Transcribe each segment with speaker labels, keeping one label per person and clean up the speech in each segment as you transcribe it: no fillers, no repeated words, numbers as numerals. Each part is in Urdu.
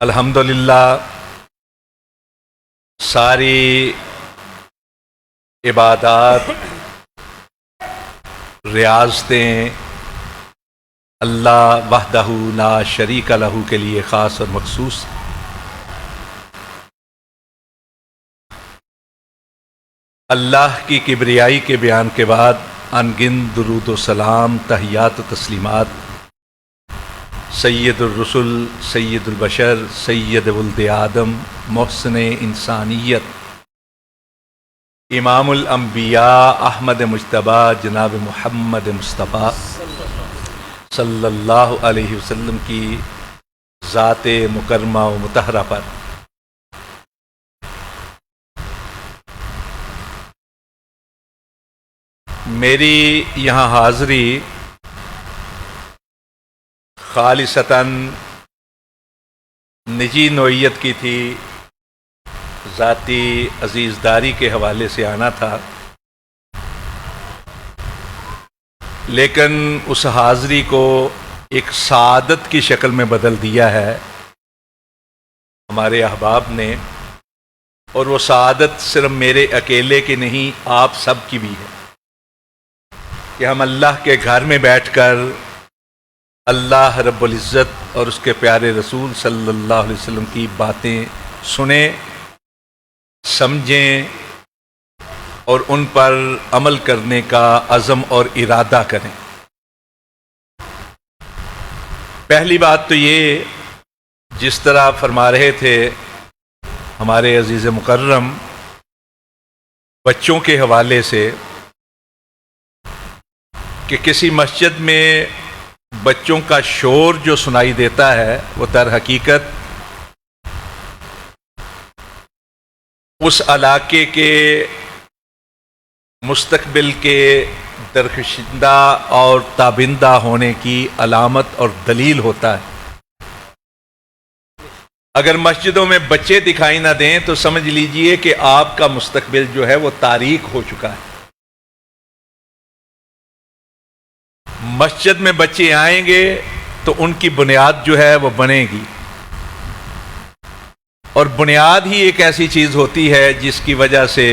Speaker 1: الحمدللہ ساری عبادات ریاضتیں اللہ وحدہ لا شریک لہ کے لیے خاص اور مخصوص۔ اللہ کی کبریائی کے بیان کے بعد انگنت درود و سلام، تحیات و تسلیمات سید الرسل، سید البشر، سید ولد آدم، محسن انسانیت، امام الانبیاء احمد مجتبیٰ جناب محمد مصطفیٰ صلی اللہ علیہ وسلم کی ذات مکرمہ و مطہرہ پر میری یہاں حاضری خالصتاً نجی نوعیت کی تھی، ذاتی عزیزداری کے حوالے سے آنا تھا، لیکن اس حاضری کو ایک سعادت کی شکل میں بدل دیا ہے ہمارے احباب نے، اور وہ سعادت صرف میرے اکیلے کی نہیں، آپ سب کی بھی ہے کہ ہم اللہ کے گھر میں بیٹھ کر اللہ رب العزت اور اس کے پیارے رسول صلی اللہ علیہ وسلم کی باتیں سنیں، سمجھیں اور ان پر عمل کرنے کا عزم اور ارادہ کریں۔ پہلی بات تو یہ، جس طرح فرما رہے تھے ہمارے عزیز مکرم بچوں کے حوالے سے کہ کسی مسجد میں بچوں کا شور جو سنائی دیتا ہے وہ در حقیقت اس علاقے کے مستقبل کے درخشندہ اور تابندہ ہونے کی علامت اور دلیل ہوتا ہے۔ اگر مسجدوں میں بچے دکھائی نہ دیں تو سمجھ لیجئے کہ آپ کا مستقبل جو ہے وہ تاریک ہو چکا ہے۔ مسجد میں بچے آئیں گے تو ان کی بنیاد جو ہے وہ بنے گی، اور بنیاد ہی ایک ایسی چیز ہوتی ہے جس کی وجہ سے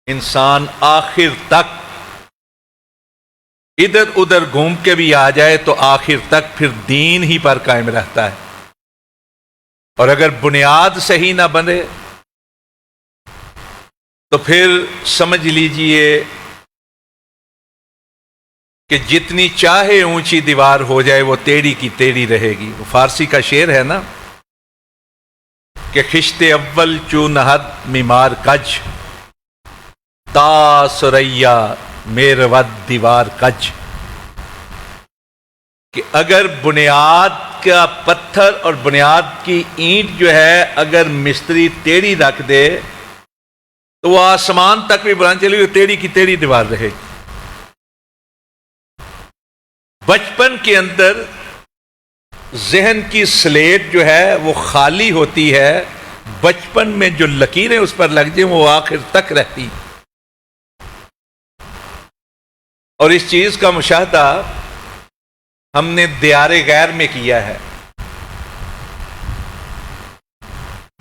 Speaker 1: انسان آخر تک ادھر ادھر گھوم کے بھی آ جائے تو آخر تک پھر دین ہی پر قائم رہتا ہے۔ اور اگر بنیاد صحیح نہ بنے تو پھر سمجھ لیجئے کہ جتنی چاہے اونچی دیوار ہو جائے وہ ٹیڑھی کی ٹیڑھی رہے گی۔ وہ فارسی کا شعر ہے نا کہ خشت اول چو نہد میمار کج، تا سریا میرود دیوار کج، کہ اگر بنیاد کا پتھر اور بنیاد کی اینٹ جو ہے اگر مستری ٹیڑھی رکھ دے تو وہ آسمان تک بھی بلند چلے گی، ٹیڑھی کی ٹیڑھی دیوار رہے گی۔ بچپن کے اندر ذہن کی سلیٹ جو ہے وہ خالی ہوتی ہے، بچپن میں جو لکیریں اس پر لگ جائیں وہ آخر تک رہتی ہیں۔ اور اس چیز کا مشاہدہ ہم نے دیار غیر میں کیا ہے۔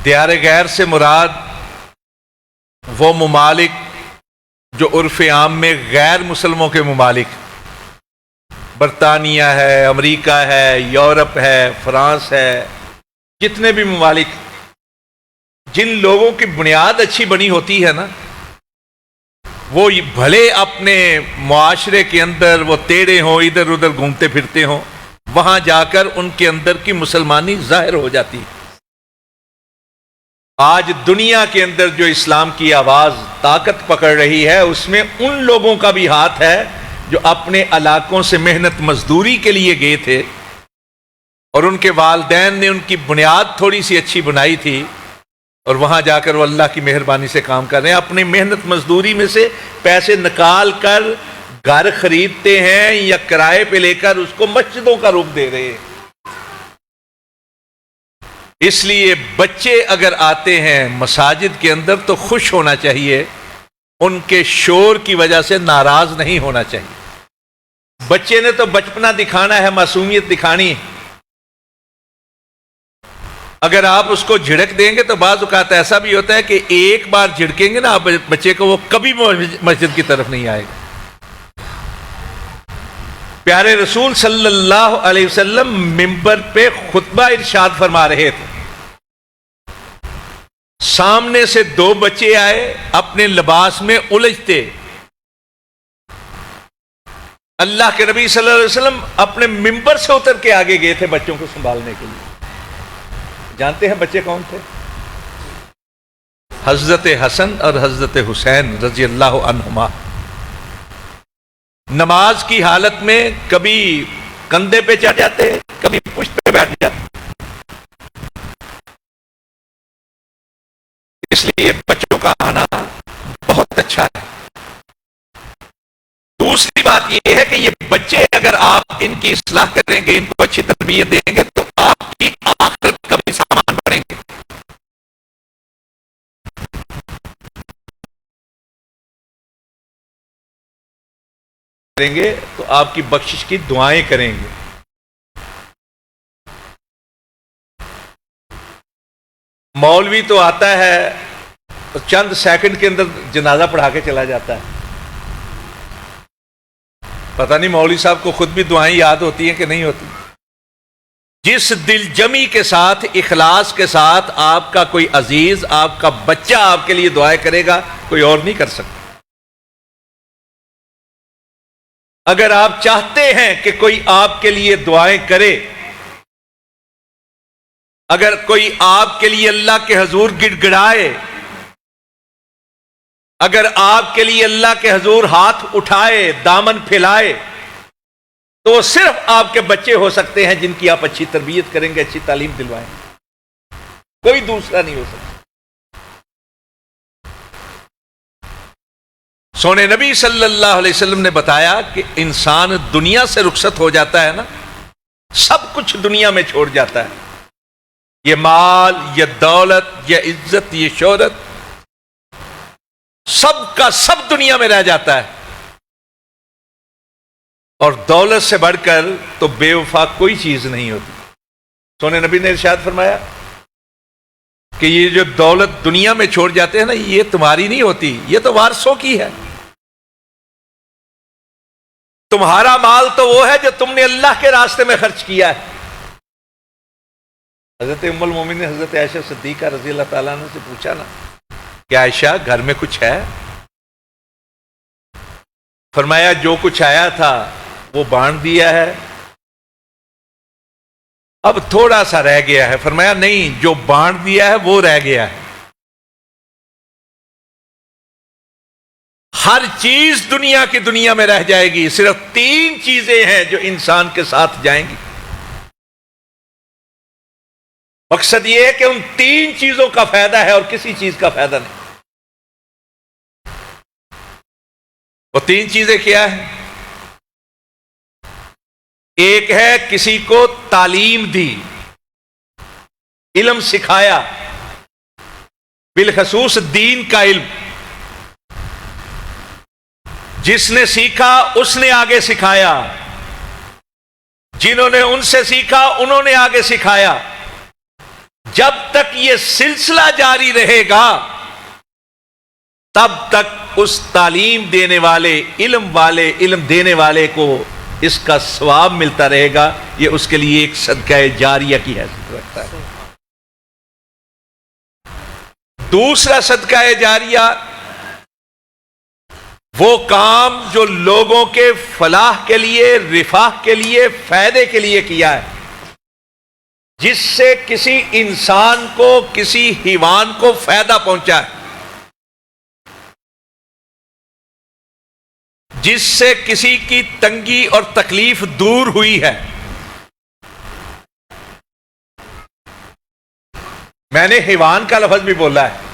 Speaker 1: دیار غیر سے مراد وہ ممالک جو عرف عام میں غیر مسلموں کے ممالک، برطانیہ ہے، امریکہ ہے، یورپ ہے، فرانس ہے، جتنے بھی ممالک جن لوگوں کی بنیاد اچھی بنی ہوتی ہے نا، وہ بھلے اپنے معاشرے کے اندر وہ ٹیڑھے ہوں، ادھر ادھر گھومتے پھرتے ہوں، وہاں جا کر ان کے اندر کی مسلمانی ظاہر ہو جاتی ہے۔ آج دنیا کے اندر جو اسلام کی آواز طاقت پکڑ رہی ہے اس میں ان لوگوں کا بھی ہاتھ ہے جو اپنے علاقوں سے محنت مزدوری کے لیے گئے تھے اور ان کے والدین نے ان کی بنیاد تھوڑی سی اچھی بنائی تھی، اور وہاں جا کر وہ اللہ کی مہربانی سے کام کر رہے ہیں، اپنی محنت مزدوری میں سے پیسے نکال کر گھر خریدتے ہیں یا کرائے پہ لے کر اس کو مسجدوں کا رخ دے رہے ہیں۔ اس لیے بچے اگر آتے ہیں مساجد کے اندر تو خوش ہونا چاہیے، ان کے شور کی وجہ سے ناراض نہیں ہونا چاہیے۔ بچے نے تو بچپنا دکھانا ہے، معصومیت دکھانی ہے۔ اگر آپ اس کو جھڑک دیں گے تو بعض اوقات ایسا بھی ہوتا ہے کہ ایک بار جھڑکیں گے نا آپ بچے کو، وہ کبھی مسجد کی طرف نہیں آئے گا۔ پیارے رسول صلی اللہ علیہ وسلم منبر پہ خطبہ ارشاد فرما رہے تھے، سامنے سے دو بچے آئے اپنے لباس میں الجھتے، اللہ کے نبی صلی اللہ علیہ وسلم اپنے منبر سے اتر کے آگے گئے تھے بچوں کو سنبھالنے کے لیے۔ جانتے ہیں بچے کون تھے؟ حضرت حسن اور حضرت حسین رضی اللہ عنہما۔ نماز کی حالت میں کبھی کندھے پہ چڑھ جاتے، کبھی پشت پہ بیٹھ جاتے، اس لیے بچوں کا آنا بہت اچھا ہے۔ دوسری بات یہ ہے کہ یہ بچے اگر آپ ان کی اصلاح کریں گے، ان کو اچھی تربیت دیں گے تو آپ کی آخرت کا بھی سامان بڑھیں گے۔ کریں گے تو آپ کی بخشش کی دعائیں کریں گے۔ مولوی تو آتا ہے چند سیکنڈ کے اندر جنازہ پڑھا کے چلا جاتا ہے، پتہ نہیں مولوی صاحب کو خود بھی دعائیں یاد ہوتی ہیں کہ نہیں ہوتی۔ جس دل جمی کے ساتھ، اخلاص کے ساتھ آپ کا کوئی عزیز، آپ کا بچہ آپ کے لیے دعائیں کرے گا، کوئی اور نہیں کر سکتا۔ اگر آپ چاہتے ہیں کہ کوئی آپ کے لیے دعائیں کرے، اگر کوئی آپ کے لیے اللہ کے حضور گڑ گڑائے، اگر آپ کے لیے اللہ کے حضور ہاتھ اٹھائے، دامن پھیلائے، تو وہ صرف آپ کے بچے ہو سکتے ہیں جن کی آپ اچھی تربیت کریں گے، اچھی تعلیم دلوائیں گے، کوئی دوسرا نہیں ہو سکتا۔ سونے نبی صلی اللہ علیہ وسلم نے بتایا کہ انسان دنیا سے رخصت ہو جاتا ہے نا، سب کچھ دنیا میں چھوڑ جاتا ہے، یہ مال، یہ دولت، یہ عزت، یہ شہرت، سب کا سب دنیا میں رہ جاتا ہے، اور دولت سے بڑھ کر تو بے وفا کوئی چیز نہیں ہوتی۔ سونے نبی نے ارشاد فرمایا کہ یہ جو دولت دنیا میں چھوڑ جاتے ہیں نا، یہ تمہاری نہیں ہوتی، یہ تو وارثوں کی ہے۔ تمہارا مال تو وہ ہے جو تم نے اللہ کے راستے میں خرچ کیا ہے۔ حضرت ام المومنین حضرت عائشہ صدیقہ رضی اللہ تعالیٰ عنہ سے پوچھا نا کہ عائشہ گھر میں کچھ ہے؟ فرمایا جو کچھ آیا تھا وہ بانٹ دیا ہے، اب تھوڑا سا رہ گیا ہے۔ فرمایا نہیں، جو بانٹ دیا ہے وہ رہ گیا ہے۔ ہر چیز دنیا کی دنیا میں رہ جائے گی، صرف تین چیزیں ہیں جو انسان کے ساتھ جائیں گی۔ مقصد یہ ہے کہ ان تین چیزوں کا فائدہ ہے اور کسی چیز کا فائدہ نہیں۔ وہ تین چیزیں کیا ہیں؟ ایک ہے کسی کو تعلیم دی، علم سکھایا، بالخصوص دین کا علم، جس نے سیکھا اس نے آگے سکھایا، جنہوں نے ان سے سیکھا انہوں نے آگے سکھایا۔ جب تک یہ سلسلہ جاری رہے گا تب تک اس تعلیم دینے والے، علم دینے والے کو اس کا ثواب ملتا رہے گا۔ یہ اس کے لیے ایک صدقہ جاریہ کی حیثیت رکھتا ہے۔ دوسرا صدقہ جاریہ وہ کام جو لوگوں کے فلاح کے لیے، رفاہ کے لیے، فائدے کے لیے کیا ہے، جس سے کسی انسان کو، کسی حیوان کو فائدہ پہنچا ہے، جس سے کسی کی تنگی اور تکلیف دور ہوئی ہے۔ میں نے حیوان کا لفظ بھی بولا ہے۔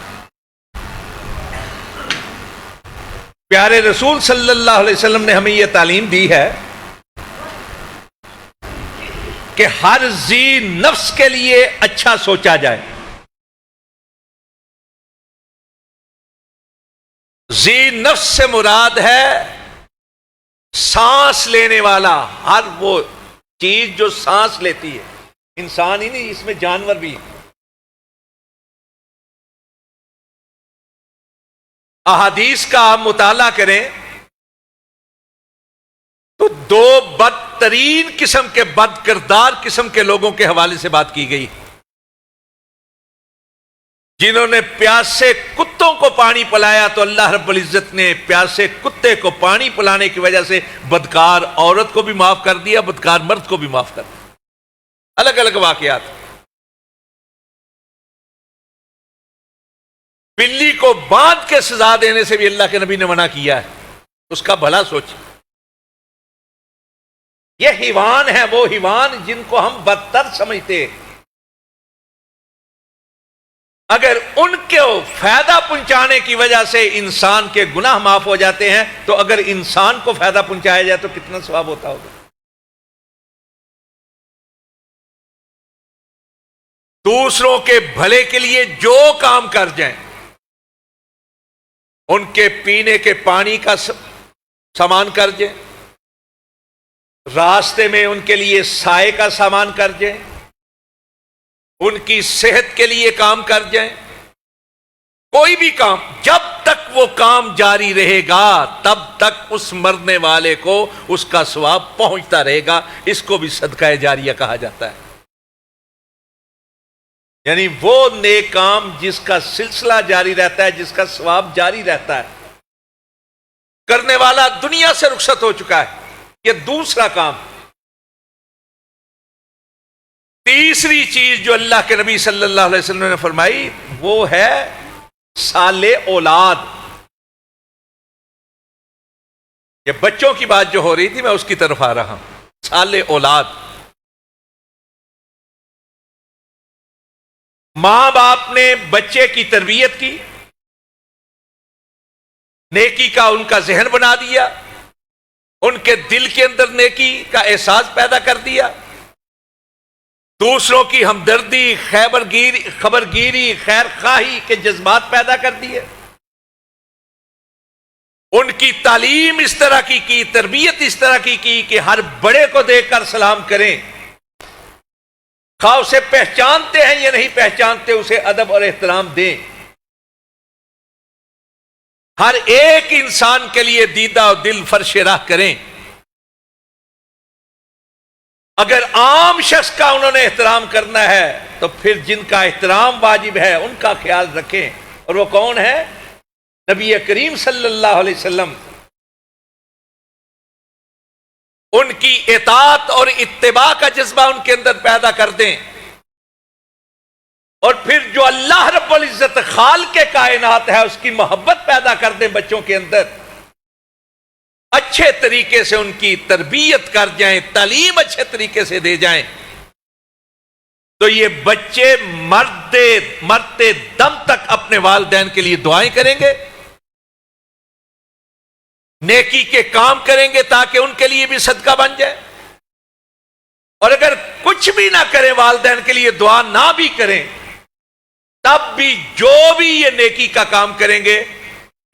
Speaker 1: پیارے رسول صلی اللہ علیہ وسلم نے ہمیں یہ تعلیم دی ہے کہ ہر ذی نفس کے لیے اچھا سوچا جائے۔ ذی نفس سے مراد ہے سانس لینے والا، ہر وہ چیز جو سانس لیتی ہے، انسان ہی نہیں، اس میں جانور بھی ہیں۔ احادیث کا آپ مطالعہ کریں تو دو بدترین قسم کے بد کردار قسم کے لوگوں کے حوالے سے بات کی گئی، جنہوں نے پیاسے کتوں کو پانی پلایا تو اللہ رب العزت نے پیاسے کتے کو پانی پلانے کی وجہ سے بدکار عورت کو بھی معاف کر دیا، بدکار مرد کو بھی معاف کر دیا۔ الگ الگ واقعات۔ بلی کو باندھ کے سزا دینے سے بھی اللہ کے نبی نے منع کیا ہے، اس کا بھلا سوچ۔ یہ حیوان ہے، وہ حیوان جن کو ہم بدتر سمجھتے ہیں، اگر ان کو فائدہ پہنچانے کی وجہ سے انسان کے گناہ معاف ہو جاتے ہیں تو اگر انسان کو فائدہ پہنچایا جائے تو کتنا ثواب ہوتا ہوگا۔ دوسروں کے بھلے کے لیے جو کام کر جائیں، ان کے پینے کے پانی کا سامان کر جائیں، راستے میں ان کے لیے سائے کا سامان کر جائیں، ان کی صحت کے لیے کام کر جائیں، کوئی بھی کام، جب تک وہ کام جاری رہے گا تب تک اس مرنے والے کو اس کا ثواب پہنچتا رہے گا۔ اس کو بھی صدقہ جاریہ کہا جاتا ہے، یعنی وہ نیک کام جس کا سلسلہ جاری رہتا ہے، جس کا ثواب جاری رہتا ہے، کرنے والا دنیا سے رخصت ہو چکا ہے۔ یہ دوسرا کام۔ تیسری چیز جو اللہ کے نبی صلی اللہ علیہ وسلم نے فرمائی وہ ہے صالح اولاد۔ یہ بچوں کی بات جو ہو رہی تھی میں اس کی طرف آ رہا ہوں۔ صالح اولاد، ماں باپ نے بچے کی تربیت کی، نیکی کا ان کا ذہن بنا دیا، ان کے دل کے اندر نیکی کا احساس پیدا کر دیا، دوسروں کی ہمدردی، خبرگیری، خیر خواہی کے جذبات پیدا کر دیے، ان کی تعلیم اس طرح کی تربیت اس طرح کی کہ ہر بڑے کو دیکھ کر سلام کریں، خواہ اسے پہچانتے ہیں یا نہیں پہچانتے اسے ادب اور احترام دیں، ہر ایک انسان کے لیے دیدہ اور دل فرش راہ کریں۔ اگر عام شخص کا انہوں نے احترام کرنا ہے تو پھر جن کا احترام واجب ہے ان کا خیال رکھیں، اور وہ کون ہے؟ نبی کریم صلی اللہ علیہ وسلم۔ ان کی اطاعت اور اتباع کا جذبہ ان کے اندر پیدا کر دیں، اور پھر جو اللہ رب العزت خالق کائنات ہے اس کی محبت پیدا کر دیں بچوں کے اندر، اچھے طریقے سے ان کی تربیت کر جائیں، تعلیم اچھے طریقے سے دے جائیں، تو یہ بچے مرتے دم تک اپنے والدین کے لیے دعائیں کریں گے، نیکی کے کام کریں گے تاکہ ان کے لیے بھی صدقہ بن جائے، اور اگر کچھ بھی نہ کریں، والدین کے لیے دعا نہ بھی کریں، تب بھی جو بھی یہ نیکی کا کام کریں گے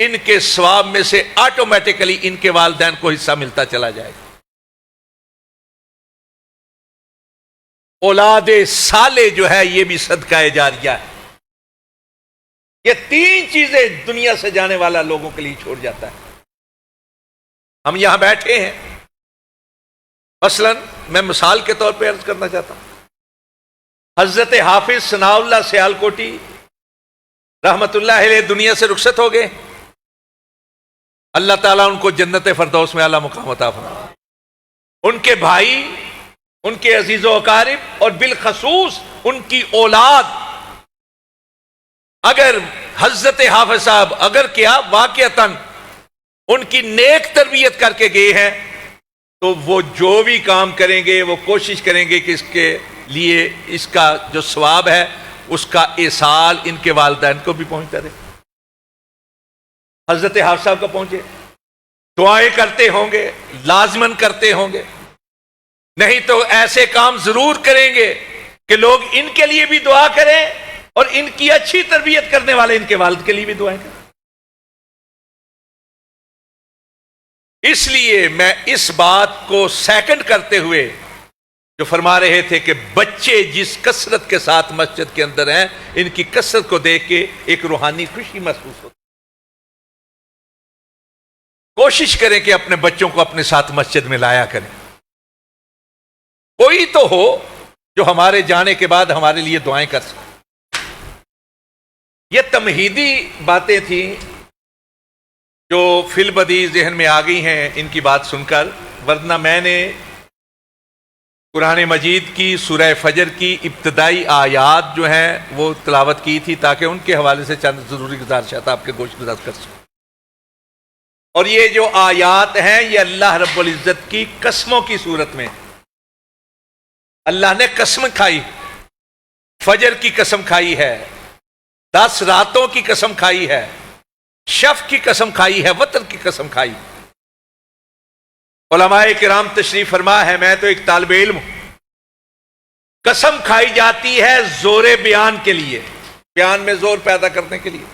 Speaker 1: ان کے ثواب میں سے آٹومیٹکلی ان کے والدین کو حصہ ملتا چلا جائے گا۔ اولاد صالح جو ہے یہ بھی صدقہ جاریہ ہے۔ یہ تین چیزیں دنیا سے جانے والا لوگوں کے لیے چھوڑ جاتا ہے۔ ہم یہاں بیٹھے ہیں، مثلا میں مثال کے طور پہ عرض کرنا چاہتا ہوں، حضرت حافظ ثناء اللہ سیالکوٹی رحمت اللہ علیہ دنیا سے رخصت ہو گئے، اللہ تعالیٰ ان کو جنت فردوس میں اعلیٰ مقام عطا فرمائے۔ ان کے بھائی، ان کے عزیز و اقارب اور بالخصوص ان کی اولاد، اگر حضرت حافظ صاحب اگر کیا واقعتاً ان کی نیک تربیت کر کے گئے ہیں تو وہ جو بھی کام کریں گے وہ کوشش کریں گے کہ اس کے لیے اس کا جو ثواب ہے اس کا ایصال ان کے والدین کو بھی پہنچتا رہے۔ حضرت حافظ صاحب کو پہنچے، دعائیں کرتے ہوں گے، لازماً کرتے ہوں گے، نہیں تو ایسے کام ضرور کریں گے کہ لوگ ان کے لیے بھی دعا کریں اور ان کی اچھی تربیت کرنے والے ان کے والد کے لیے بھی دعائیں کریں۔ اس لیے میں اس بات کو سیکنڈ کرتے ہوئے جو فرما رہے تھے کہ بچے جس کثرت کے ساتھ مسجد کے اندر ہیں، ان کی کثرت کو دیکھ کے ایک روحانی خوشی محسوس ہوتی ہے۔ کوشش کریں کہ اپنے بچوں کو اپنے ساتھ مسجد میں لایا کریں. کوئی تو ہو جو ہمارے جانے کے بعد ہمارے لیے دعائیں کر سکے. یہ تمہیدی باتیں تھیں جو فی البدیہہ ذہن میں آ گئی ہیں ان کی بات سن کر، ورنہ میں نے قرآن مجید کی سورہ فجر کی ابتدائی آیات جو ہیں وہ تلاوت کی تھی تاکہ ان کے حوالے سے چند ضروری گزارشات آپ کے گوش گزار کر سکوں. اور یہ جو آیات ہیں یہ اللہ رب العزت کی قسموں کی صورت میں. اللہ نے قسم کھائی، فجر کی قسم کھائی ہے، 10 راتوں کی قسم کھائی ہے، شفع کی قسم کھائی ہے، وتر کی قسم کھائی. علماء کرام تشریف فرما ہے، میں تو ایک طالب علم ہوں. قسم کھائی جاتی ہے زور بیان کے لیے، بیان میں زور پیدا کرنے کے لیے.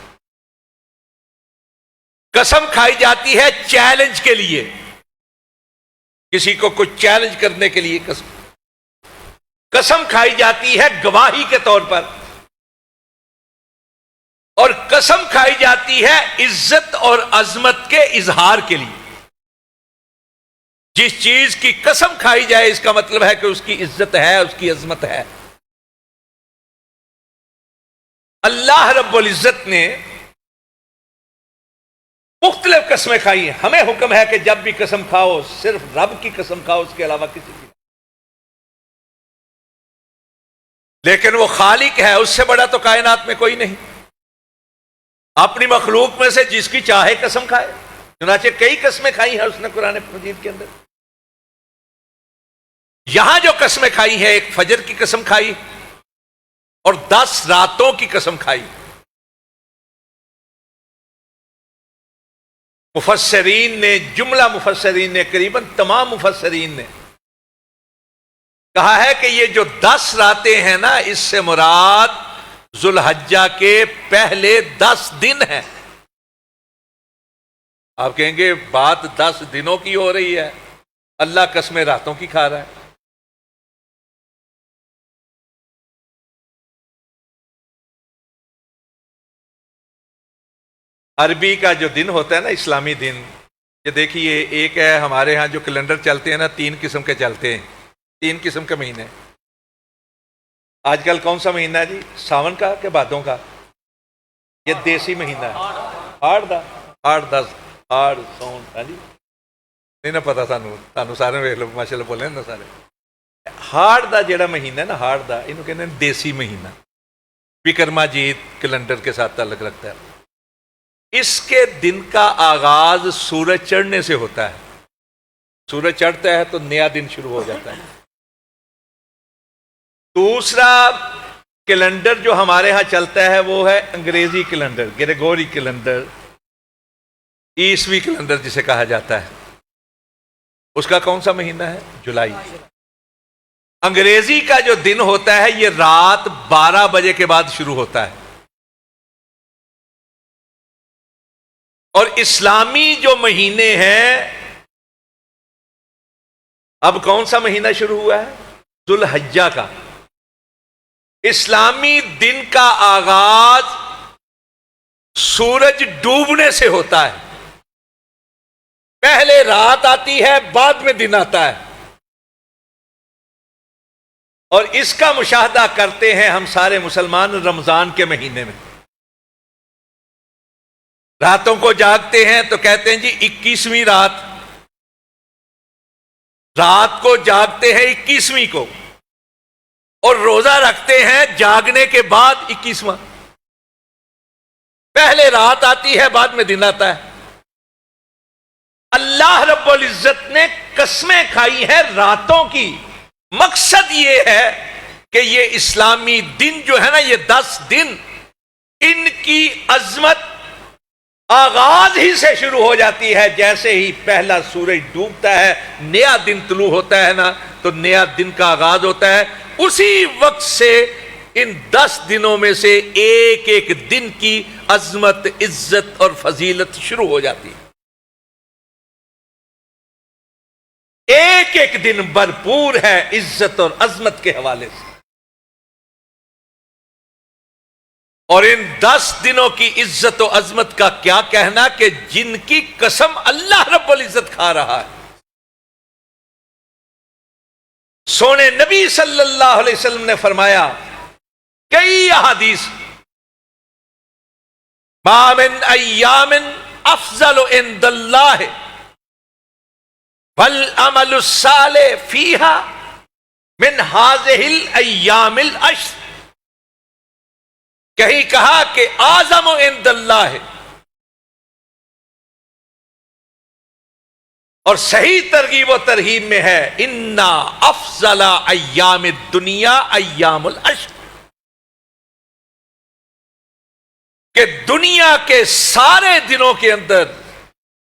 Speaker 1: قسم کھائی جاتی ہے چیلنج کے لیے، کسی کو کچھ چیلنج کرنے کے لیے قسم کھائی جاتی ہے گواہی کے طور پر، اور قسم کھائی جاتی ہے عزت اور عظمت کے اظہار کے لیے. جس چیز کی قسم کھائی جائے اس کا مطلب ہے کہ اس کی عزت ہے، اس کی عظمت ہے. اللہ رب العزت نے مختلف قسمیں کھائی ہیں. ہمیں حکم ہے کہ جب بھی قسم کھاؤ صرف رب کی قسم کھاؤ، اس کے علاوہ کسی کی. لیکن وہ خالق ہے، اس سے بڑا تو کائنات میں کوئی نہیں. اپنی مخلوق میں سے جس کی چاہے قسم کھائے. چنانچہ کئی قسمیں کھائی ہیں اس نے قرآن مجید کے اندر. یہاں جو قسمیں کھائی ہیں، ایک فجر کی قسم کھائی اور 10 راتوں کی قسم کھائی. مفسرین نے، جملہ مفسرین نے، قریباً تمام مفسرین نے کہا ہے کہ یہ جو 10 راتیں ہیں نا، اس سے مراد ذوالحجہ کے پہلے 10 دن ہیں. آپ کہیں گے بات 10 دنوں کی ہو رہی ہے، اللہ قسمیں راتوں کی کھا رہا ہے. عربی کا جو دن ہوتا ہے نا، اسلامی دن، یہ دیکھیے ایک ہے ہمارے ہاں جو کیلنڈر چلتے ہیں نا، 3 قسم کے چلتے ہیں، 3 قسم کے مہینے. آج کل کون سا مہینہ ہے جی؟ ساون کا کہ بھادوں کا؟ یہ دیسی مہینہ ہے، ہاڑ سون. ہاں جی، نہیں نہ پتا سانو سارے ویکھ لو ماشاء اللہ بولے نا سارے. ہاڑ دا جڑا مہینہ ہے نا، ہاڑ دا انہوں کہتے ہیں دیسی مہینہ، وکرما جیت کیلنڈر کے ساتھ تعلق رکھتا ہے. اس کے دن کا آغاز سورج چڑھنے سے ہوتا ہے. سورج چڑھتا ہے تو نیا دن شروع ہو جاتا ہے. دوسرا کیلنڈر جو ہمارے ہاں چلتا ہے وہ ہے انگریزی کیلنڈر، گریگوری کیلنڈر، عیسوی کیلنڈر جسے کہا جاتا ہے. اس کا کون سا مہینہ ہے؟ جولائی. انگریزی کا جو دن ہوتا ہے یہ رات 12 بجے کے بعد شروع ہوتا ہے. اور اسلامی جو مہینے ہیں، اب کون سا مہینہ شروع ہوا ہے؟ ذوالحجہ کا. اسلامی دن کا آغاز سورج ڈوبنے سے ہوتا ہے. پہلے رات آتی ہے، بعد میں دن آتا ہے. اور اس کا مشاہدہ کرتے ہیں ہم سارے مسلمان رمضان کے مہینے میں. راتوں کو جاگتے ہیں تو کہتے ہیں جی 21ویں رات. رات کو جاگتے ہیں 21ویں کو، اور روزہ رکھتے ہیں جاگنے کے بعد 21واں. پہلے رات آتی ہے، بعد میں دن آتا ہے. اللہ رب العزت نے قسمیں کھائی ہیں راتوں کی. مقصد یہ ہے کہ یہ اسلامی دن جو ہے نا، یہ 10 دن، ان کی عظمت آغاز ہی سے شروع ہو جاتی ہے. جیسے ہی پہلا سورج ڈوبتا ہے، نیا دن طلوع ہوتا ہے نا، تو نیا دن کا آغاز ہوتا ہے. اسی وقت سے ان 10 دنوں میں سے ایک ایک دن کی عظمت، عزت اور فضیلت شروع ہو جاتی ہے. ایک ایک دن بھرپور ہے عزت اور عظمت کے حوالے سے. اور ان 10 دنوں کی عزت و عظمت کا کیا کہنا کہ جن کی قسم اللہ رب العزت کھا رہا ہے. سونے نبی صلی اللہ علیہ وسلم نے فرمایا کئی احادیث، ما من ایام افضل عند اللہ والعمل الصالح فیہا من ہذہ الایام العشر. کہیں کہا کہ اعظم عند اللہ، اور صحیح ترغیب و ترہیب میں ہے انا افضل ایام الدنیا ایام العشر، کہ دنیا کے سارے دنوں کے اندر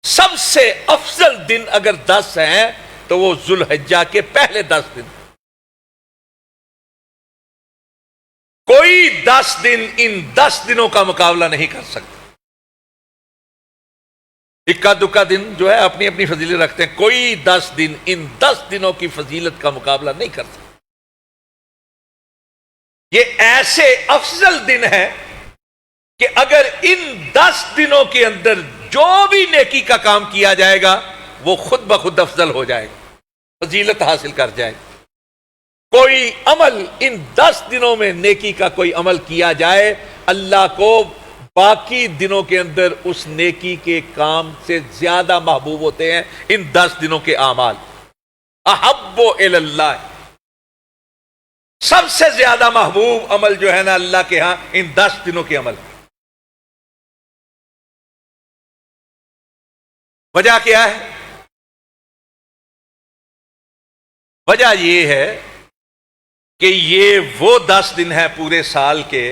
Speaker 1: سب سے افضل دن اگر 10 ہیں تو وہ ذوالحجہ کے پہلے 10 دن. کوئی 10 دن ان 10 دنوں کا مقابلہ نہیں کر سکتا. اکا دکا دن جو ہے اپنی اپنی فضیلت رکھتے ہیں، کوئی 10 دن ان 10 دنوں کی فضیلت کا مقابلہ نہیں کر سکتا. یہ ایسے افضل دن ہے کہ اگر ان 10 دنوں کے اندر جو بھی نیکی کا کام کیا جائے گا وہ خود بخود افضل ہو جائے گا، فضیلت حاصل کر جائے گا. کوئی عمل ان 10 دنوں میں نیکی کا کوئی عمل کیا جائے، اللہ کو باقی دنوں کے اندر اس نیکی کے کام سے زیادہ محبوب ہوتے ہیں ان 10 دنوں کے اعمال. احب الی اللہ، سب سے زیادہ محبوب عمل جو ہے نا اللہ کے ہاں ان 10 دنوں کے عمل. وجہ کیا ہے؟ وجہ یہ ہے کہ یہ وہ 10 دن ہے پورے سال کے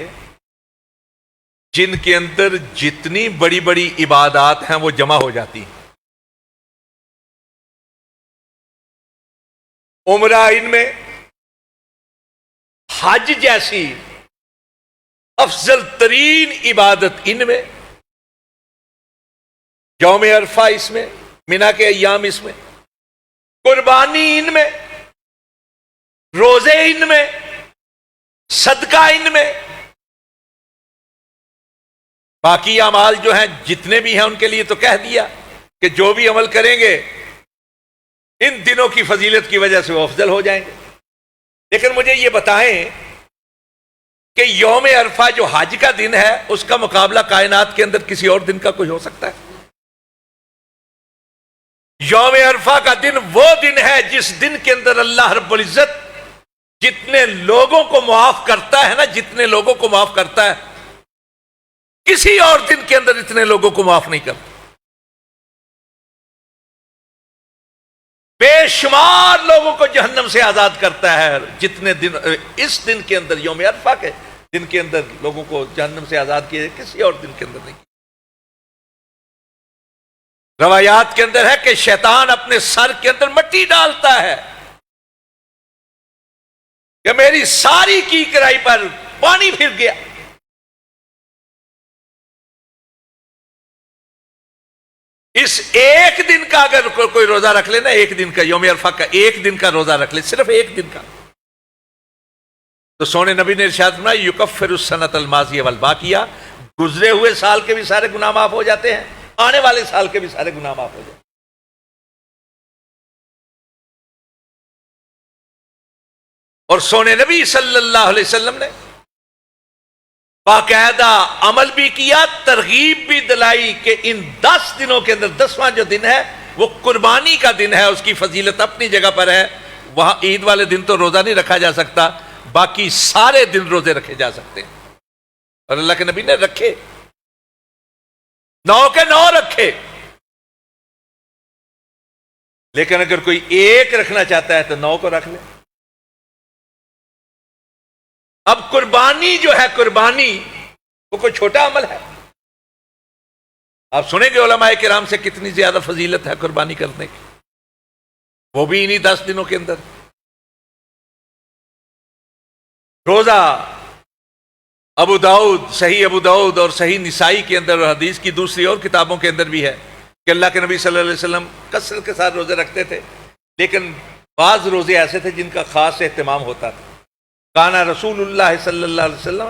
Speaker 1: جن کے اندر جتنی بڑی بڑی عبادات ہیں وہ جمع ہو جاتی ہیں. عمرہ ان میں، حج جیسی افضل ترین عبادت ان میں، یوم عرفہ اس میں، مینا کے ایام اس میں، قربانی ان میں، روزے ان میں، صدقہ ان میں. باقی اعمال جو ہیں جتنے بھی ہیں ان کے لیے تو کہہ دیا کہ جو بھی عمل کریں گے ان دنوں کی فضیلت کی وجہ سے وہ افضل ہو جائیں گے. لیکن مجھے یہ بتائیں کہ یوم عرفہ جو حج کا دن ہے اس کا مقابلہ کائنات کے اندر کسی اور دن کا کوئی ہو سکتا ہے؟ یوم عرفہ کا دن وہ دن ہے جس دن کے اندر اللہ رب العزت جتنے لوگوں کو معاف کرتا ہے نا، جتنے لوگوں کو معاف کرتا ہے کسی اور دن کے اندر اتنے لوگوں کو معاف نہیں کرتا. بے شمار لوگوں کو جہنم سے آزاد کرتا ہے جتنے دن اس دن کے اندر، یوم عرفہ کے دن کے اندر لوگوں کو جہنم سے آزاد کیا جائے، کسی اور دن کے اندر نہیں. روایات کے اندر ہے کہ شیطان اپنے سر کے اندر مٹی ڈالتا ہے کہ میری ساری کی کرائی پر پانی پھر گیا. اس ایک دن کا اگر کوئی روزہ رکھ لے نا، ایک دن کا یوم عرفہ کا ایک دن کا روزہ رکھ لے، صرف ایک دن کا، تو سونے نبی نے ارشاد فرمایا یکفر السنۃ الماضیہ والباقیہ، گزرے ہوئے سال کے بھی سارے گناہ معاف ہو جاتے ہیں، آنے والے سال کے بھی سارے گناہ معاف ہو جاتے ہیں. اور سونے نبی صلی اللہ علیہ وسلم نے باقاعدہ عمل بھی کیا، ترغیب بھی دلائی کہ ان 10 دنوں کے اندر 10واں جو دن ہے وہ قربانی کا دن ہے، اس کی فضیلت اپنی جگہ پر ہے. وہاں عید والے دن تو روزہ نہیں رکھا جا سکتا، باقی سارے دن روزے رکھے جا سکتے ہیں، اور اللہ کے نبی نے رکھے، 9 کے 9 رکھے. لیکن اگر کوئی ایک رکھنا چاہتا ہے تو 9 کو رکھ لے. اب قربانی جو ہے، قربانی وہ کوئی چھوٹا عمل ہے؟ آپ سنیں گے علماء کرام سے کتنی زیادہ فضیلت ہے قربانی کرنے کی، وہ بھی انہی 10 دنوں کے اندر. روزہ ابو داؤد، صحیح ابو داؤد اور صحیح نسائی کے اندر اور حدیث کی دوسری اور کتابوں کے اندر بھی ہے کہ اللہ کے نبی صلی اللہ علیہ وسلم کثرت کے ساتھ روزے رکھتے تھے، لیکن بعض روزے ایسے تھے جن کا خاص اہتمام ہوتا تھا. کانا رسول اللہ صلی اللہ علیہ وسلم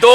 Speaker 1: 2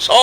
Speaker 1: 100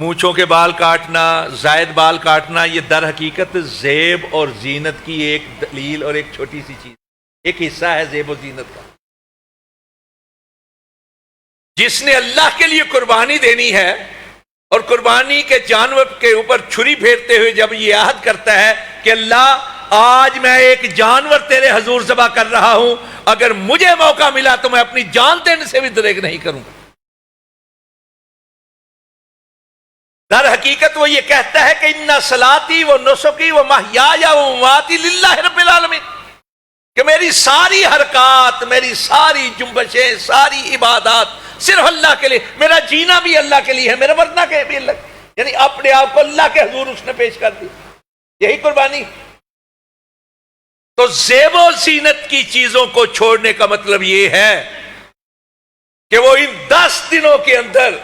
Speaker 1: مونچھوں کے بال کاٹنا، زائد بال کاٹنا، یہ در حقیقت زیب اور زینت کی ایک دلیل اور ایک چھوٹی سی چیز، ایک حصہ ہے زیب و زینت کا۔ جس نے اللہ کے لیے قربانی دینی ہے اور قربانی کے جانور کے اوپر چھری پھیرتے ہوئے جب یہ عہد کرتا ہے کہ اللہ آج میں ایک جانور تیرے حضور ذبح کر رہا ہوں، اگر مجھے موقع ملا تو میں اپنی جان دینے سے بھی دریغ نہیں کروں گا۔ در حقیقت وہ یہ کہتا ہے کہ ان صلاتی و نسکی و محیایا و مماتی للہ رب العالمین، کہ میری ساری حرکات، میری ساری جنبشیں، ساری عبادات صرف اللہ کے لیے، میرا جینا بھی اللہ کے لیے ہے، میرا مرنا کے بھی اللہ، یعنی اپنے آپ کو اللہ کے حضور اس نے پیش کر دی، یہی قربانی۔ تو زیب و زینت کی چیزوں کو چھوڑنے کا مطلب یہ ہے کہ وہ ان 10 دنوں کے اندر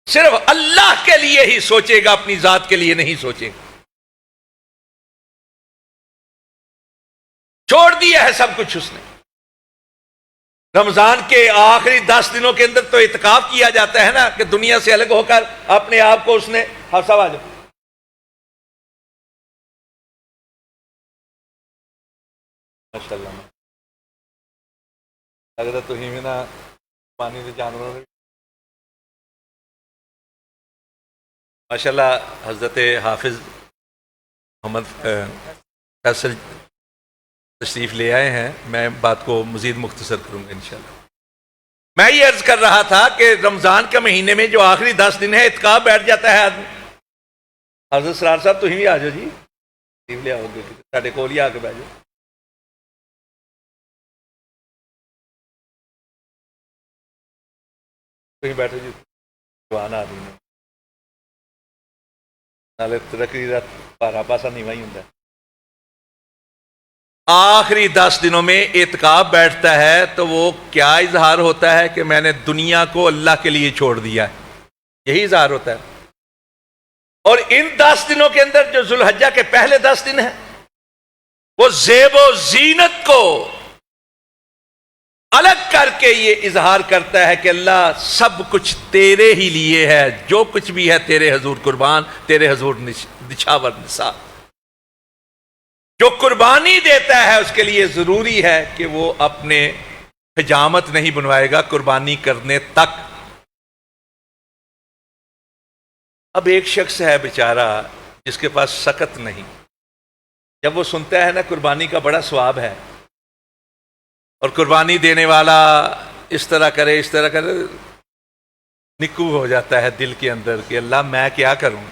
Speaker 1: صرف اللہ کے لیے ہی سوچے گا، اپنی ذات کے لیے نہیں سوچے گا۔ چھوڑ دیا ہے سب کچھ اس نے۔ رمضان کے آخری 10 دنوں کے اندر تو اعتکاف کیا جاتا ہے نا، کہ دنیا سے الگ ہو کر اپنے آپ کو اس نے حساب ماشاء اللہ اگر تو ہی نا پانی سے جانوروں نے ماشاء اللہ حضرت حافظ محمد فیصل تشریف لے آئے ہیں، میں بات کو مزید مختصر کروں گا انشاءاللہ۔ میں یہ عرض کر رہا تھا کہ رمضان کے مہینے میں جو آخری 10 دن ہے اعتکاف بیٹھ جاتا ہے آدمی۔ حضرت سرار صاحب تھی بھی آ جاؤ جی، تشریف لے آؤ گے ساڈے کول ہی آ کے بیٹھ جاؤ۔ تھی بیٹھو جی، جوان آدمی نالے ترقی دا پارا پاسا نیواں ہی ہوندا ہے۔ آخری 10 دنوں میں اعتکاف بیٹھتا ہے تو وہ کیا اظہار ہوتا ہے کہ میں نے دنیا کو اللہ کے لیے چھوڑ دیا ہے، یہی اظہار ہوتا ہے۔ اور ان 10 دنوں کے اندر جو ذوالحجہ کے پہلے 10 دن ہیں وہ زیب و زینت کو الگ کر کے یہ اظہار کرتا ہے کہ اللہ سب کچھ تیرے ہی لیے ہے، جو کچھ بھی ہے تیرے حضور قربان، تیرے حضور نچھاور نثار۔ جو قربانی دیتا ہے اس کے لیے ضروری ہے کہ وہ اپنے حجامت نہیں بنوائے گا قربانی کرنے تک۔ اب ایک شخص ہے بیچارہ جس کے پاس سکت نہیں، جب وہ سنتا ہے نا قربانی کا بڑا ثواب ہے اور قربانی دینے والا اس طرح کرے اس طرح کرے، نکو ہو جاتا ہے دل کے اندر کہ اللہ میں کیا کروں،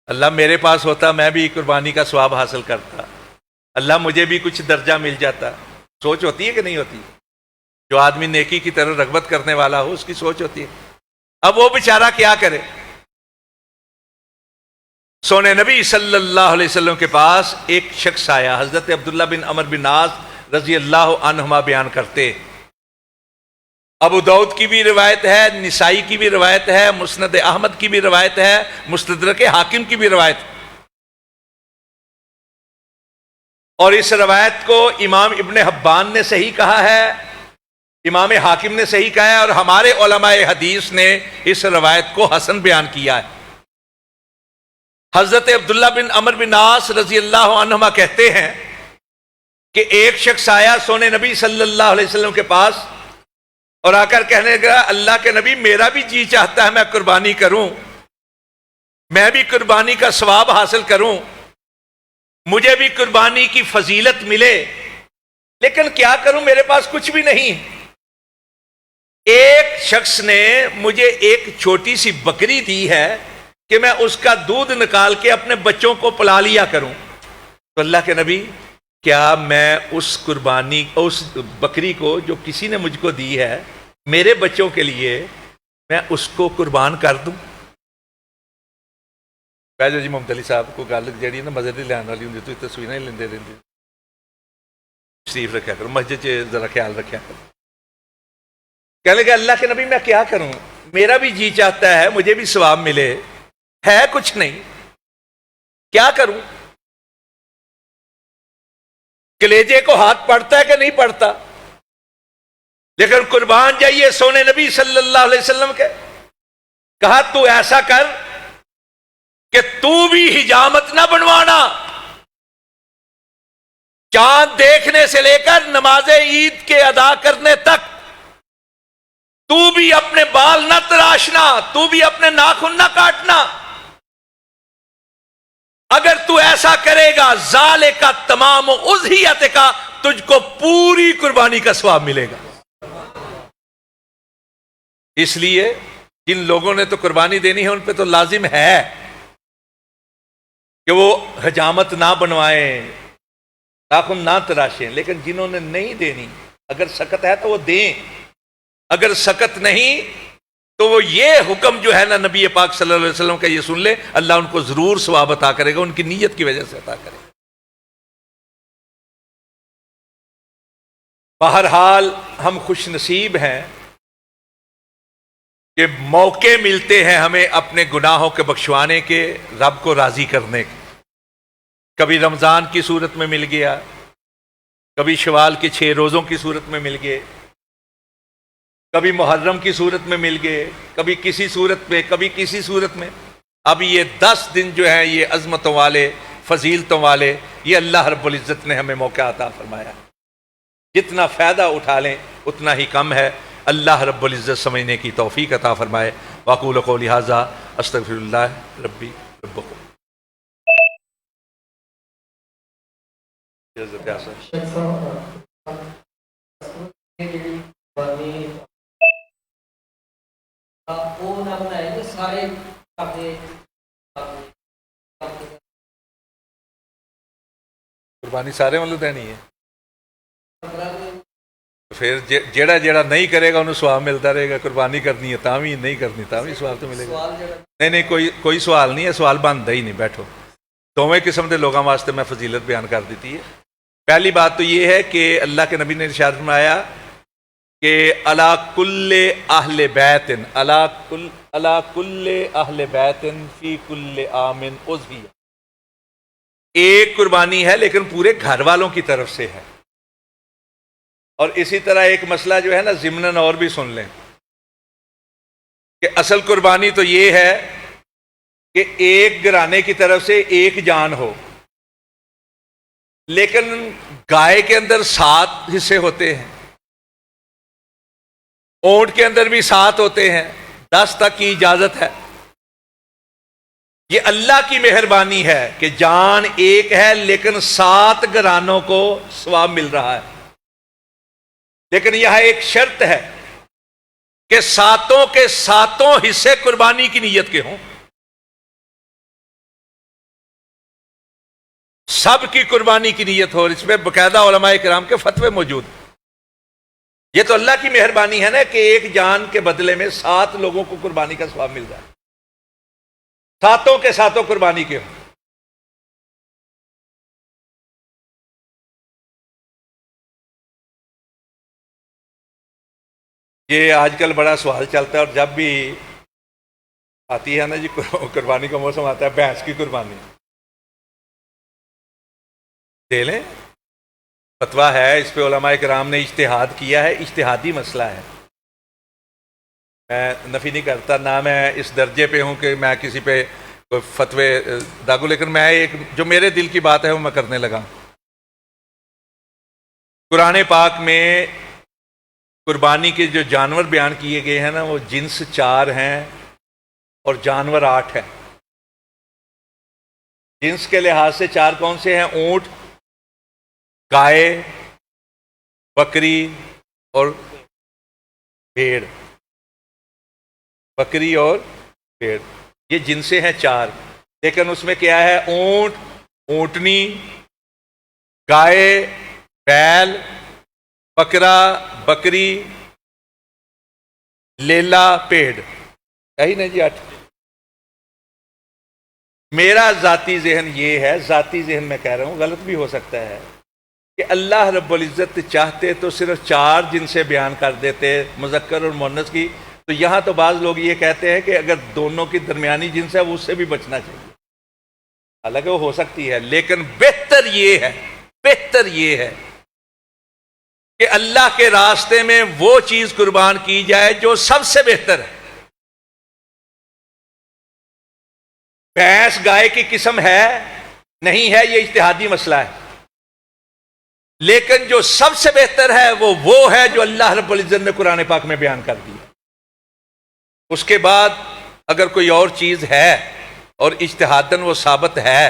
Speaker 1: اللہ میرے پاس ہوتا میں بھی قربانی کا ثواب حاصل کرتا، اللہ مجھے بھی کچھ درجہ مل جاتا۔ سوچ ہوتی ہے کہ نہیں ہوتی؟ جو آدمی نیکی کی طرف رغبت کرنے والا ہو اس کی سوچ ہوتی ہے۔ اب وہ بیچارہ کیا کرے؟ سونے نبی صلی اللہ علیہ وسلم کے پاس ایک شخص آیا، حضرت عبداللہ بن عمر بن عاص رضی اللہ عنہما بیان کرتے، ابو داؤد کی بھی روایت ہے، نسائی کی بھی روایت ہے، مسند احمد کی بھی روایت ہے، مستدرک حاکم کی بھی روایت، اور اس روایت کو امام ابن حبان نے صحیح کہا ہے، امام حاکم نے صحیح کہا ہے، اور ہمارے علماء حدیث نے اس روایت کو حسن بیان کیا ہے۔ حضرت عبداللہ بن عمر بن عاص رضی اللہ عنہما کہتے ہیں کہ ایک شخص آیا سونے نبی صلی اللہ علیہ وسلم کے پاس اور آ کر کہنے لگا، اللہ کے نبی میرا بھی جی چاہتا ہے میں قربانی کروں، میں بھی قربانی کا ثواب حاصل کروں، مجھے بھی قربانی کی فضیلت ملے، لیکن کیا کروں میرے پاس کچھ بھی نہیں۔ ایک شخص نے مجھے ایک چھوٹی سی بکری دی ہے کہ میں اس کا دودھ نکال کے اپنے بچوں کو پلا لیا کروں، تو اللہ کے نبی کیا میں اس قربانی اس بکری کو جو کسی نے مجھ کو دی ہے میرے بچوں کے لیے میں اس کو قربان کر دوں؟ پہلے جی محمد علی صاحب کو گل جہی نا مزے لین والی ہوں تو تصویر ہی لیندے رہتے، تشریف رکھا کرو مسجد ذرا خیال رکھا کرو۔ کہنے لگا اللہ کے نبی میں کیا کروں، میرا بھی جی چاہتا ہے مجھے بھی ثواب ملے، ہے کچھ نہیں، کیا کروں؟ کلیجے کو ہاتھ پڑتا ہے کہ نہیں پڑتا؟ لیکن قربان جائیے سونے نبی صلی اللہ علیہ وسلم کے کہا تو ایسا کر کہ تو بھی حجامت نہ بنوانا، چاند دیکھنے سے لے کر نماز عید کے ادا کرنے تک تو بھی اپنے بال نہ تراشنا، تو بھی اپنے ناخن نہ کاٹنا۔ اگر تو ایسا کرے گا ذالک تمام اضحیت کا، تجھ کو پوری قربانی کا ثواب ملے گا۔ اس لیے جن لوگوں نے تو قربانی دینی ہے ان پہ تو لازم ہے کہ وہ حجامت نہ بنوائیں، ناخن نہ تراشیں، لیکن جنہوں نے نہیں دینی اگر سکت ہے تو وہ دیں، اگر سکت نہیں تو وہ یہ حکم جو ہے نا نبی پاک صلی اللہ علیہ وسلم کا یہ سن لے، اللہ ان کو ضرور ثواب عطا کرے گا، ان کی نیت کی وجہ سے عطا کرے گا۔ بہرحال ہم خوش نصیب ہیں کہ موقع ملتے ہیں ہمیں اپنے گناہوں کے بخشوانے کے، رب کو راضی کرنے کے۔ کبھی رمضان کی صورت میں مل گیا، کبھی شوال کے 6 روزوں کی صورت میں مل گئے، کبھی محرم کی صورت میں مل گئے، کبھی کسی صورت میں، کبھی کسی صورت میں۔ اب یہ 10 دن جو ہیں یہ عظمتوں والے، فضیلتوں والے، یہ اللہ رب العزت نے ہمیں موقع عطا فرمایا۔ جتنا فائدہ اٹھا لیں اتنا ہی کم ہے۔ اللہ رب العزت سمجھنے کی توفیق عطا فرمائے۔ واقول قولی ھذا استغفر اللہ ربی ربکم۔ قربانی سارے والوں دینی ہے، پھر جیڑا جیڑا نہیں کرے گا انہوں سواب ملتا رہے گا۔ قربانی کرنی ہے تاں بھی، نہیں کرنی تاں بھی سواب تو ملے گا۔ نہیں کوئی سوال نہیں ہے، سوال بنتا ہی نہیں، بیٹھو۔ دونوں قسم کے لوگوں واسطے میں فضیلت بیان کر دیتی ہے۔ پہلی بات تو یہ ہے کہ اللہ کے نبی نے ارشاد فرمایا کہ علی کل اہل بیت، علی کل اہل بیت فی کل عام اضحیہ، ایک قربانی ہے لیکن پورے گھر والوں کی طرف سے ہے۔ اور اسی طرح ایک مسئلہ جو ہے نا ضمناً اور بھی سن لیں کہ اصل قربانی تو یہ ہے کہ ایک گھرانے کی طرف سے ایک جان ہو، لیکن گائے کے اندر 7 حصے ہوتے ہیں، اونٹ کے اندر بھی 7 ہوتے ہیں، 10 تک کی اجازت ہے۔ یہ اللہ کی مہربانی ہے کہ جان ایک ہے لیکن 7 گھرانوں کو ثواب مل رہا ہے۔ لیکن یہاں ایک شرط ہے کہ 7 کے 7 حصے قربانی کی نیت کے ہوں، سب کی قربانی کی نیت ہو۔ اس میں باقاعدہ علماء کرام کے فتوے موجود ہیں۔ یہ تو اللہ کی مہربانی ہے نا کہ ایک جان کے بدلے میں 7 لوگوں کو قربانی کا ثواب مل جائے، 7 کے 7 قربانی کے ہوں۔ یہ آج کل بڑا سوال چلتا ہے، اور جب بھی آتی ہے نا جی قربانی کا موسم آتا ہے، بھینس کی قربانی دے لیں، فتویٰ ہے اس پہ، علماء کرام نے اجتہاد کیا ہے، اجتہادی مسئلہ ہے۔ میں نفی نہیں کرتا، نہ میں اس درجے پہ ہوں کہ میں کسی پہ فتوے داگو، لیکن میں ایک جو میرے دل کی بات ہے وہ میں کرنے لگا۔ قرآن پاک میں قربانی کے جو جانور بیان کیے گئے ہیں نا وہ جنس 4 ہیں اور جانور 8 ہیں۔ جنس کے لحاظ سے 4 کون سے ہیں؟ اونٹ، گائے، بکری اور بھیڑ۔ بکری اور بھیڑ یہ جنسیں ہیں 4، لیکن اس میں کیا ہے؟ اونٹ، اونٹنی، گائے، بیل، بکرا، بکری، لیلا، پیڑ، یہی نا جی 8۔ میرا ذاتی ذہن یہ ہے، ذاتی ذہن میں کہہ رہا ہوں، غلط بھی ہو سکتا ہے، کہ اللہ رب العزت چاہتے تو صرف 4 جنسیں بیان کر دیتے، مذکر اور مؤنث کی۔ تو یہاں تو بعض لوگ یہ کہتے ہیں کہ اگر دونوں کی درمیانی جنس ہے وہ اس سے بھی بچنا چاہیے، حالانکہ وہ ہو سکتی ہے، لیکن بہتر یہ ہے کہ اللہ کے راستے میں وہ چیز قربان کی جائے جو سب سے بہتر ہے۔ بھینس گائے کی قسم ہے نہیں ہے، یہ اجتہادی مسئلہ ہے، لیکن جو سب سے بہتر ہے وہ ہے جو اللہ رب العزت نے قرآن پاک میں بیان کر دیا۔ اس کے بعد اگر کوئی اور چیز ہے اور اجتہاداً وہ ثابت ہے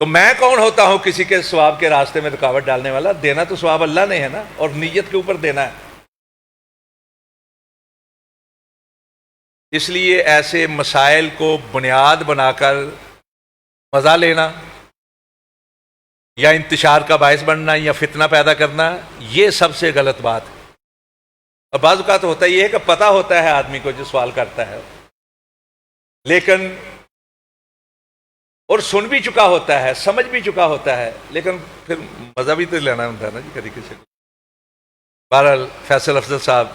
Speaker 1: تو میں کون ہوتا ہوں کسی کے ثواب کے راستے میں رکاوٹ ڈالنے والا؟ دینا تو ثواب اللہ نے ہے نا، اور نیت کے اوپر دینا ہے۔ اس لیے ایسے مسائل کو بنیاد بنا کر مزہ لینا یا انتشار کا باعث بننا یا فتنہ پیدا کرنا، یہ سب سے غلط بات ہے۔ اور بعض اوقات ہوتا یہ ہے کہ پتہ ہوتا ہے آدمی کو جو سوال کرتا ہے، لیکن اور سن بھی چکا ہوتا ہے، سمجھ بھی چکا ہوتا ہے، لیکن پھر مزہ بھی تو لینا ہوتا ہے نا جی کبھی کسی کو۔ بہرحال فیصل افضل صاحب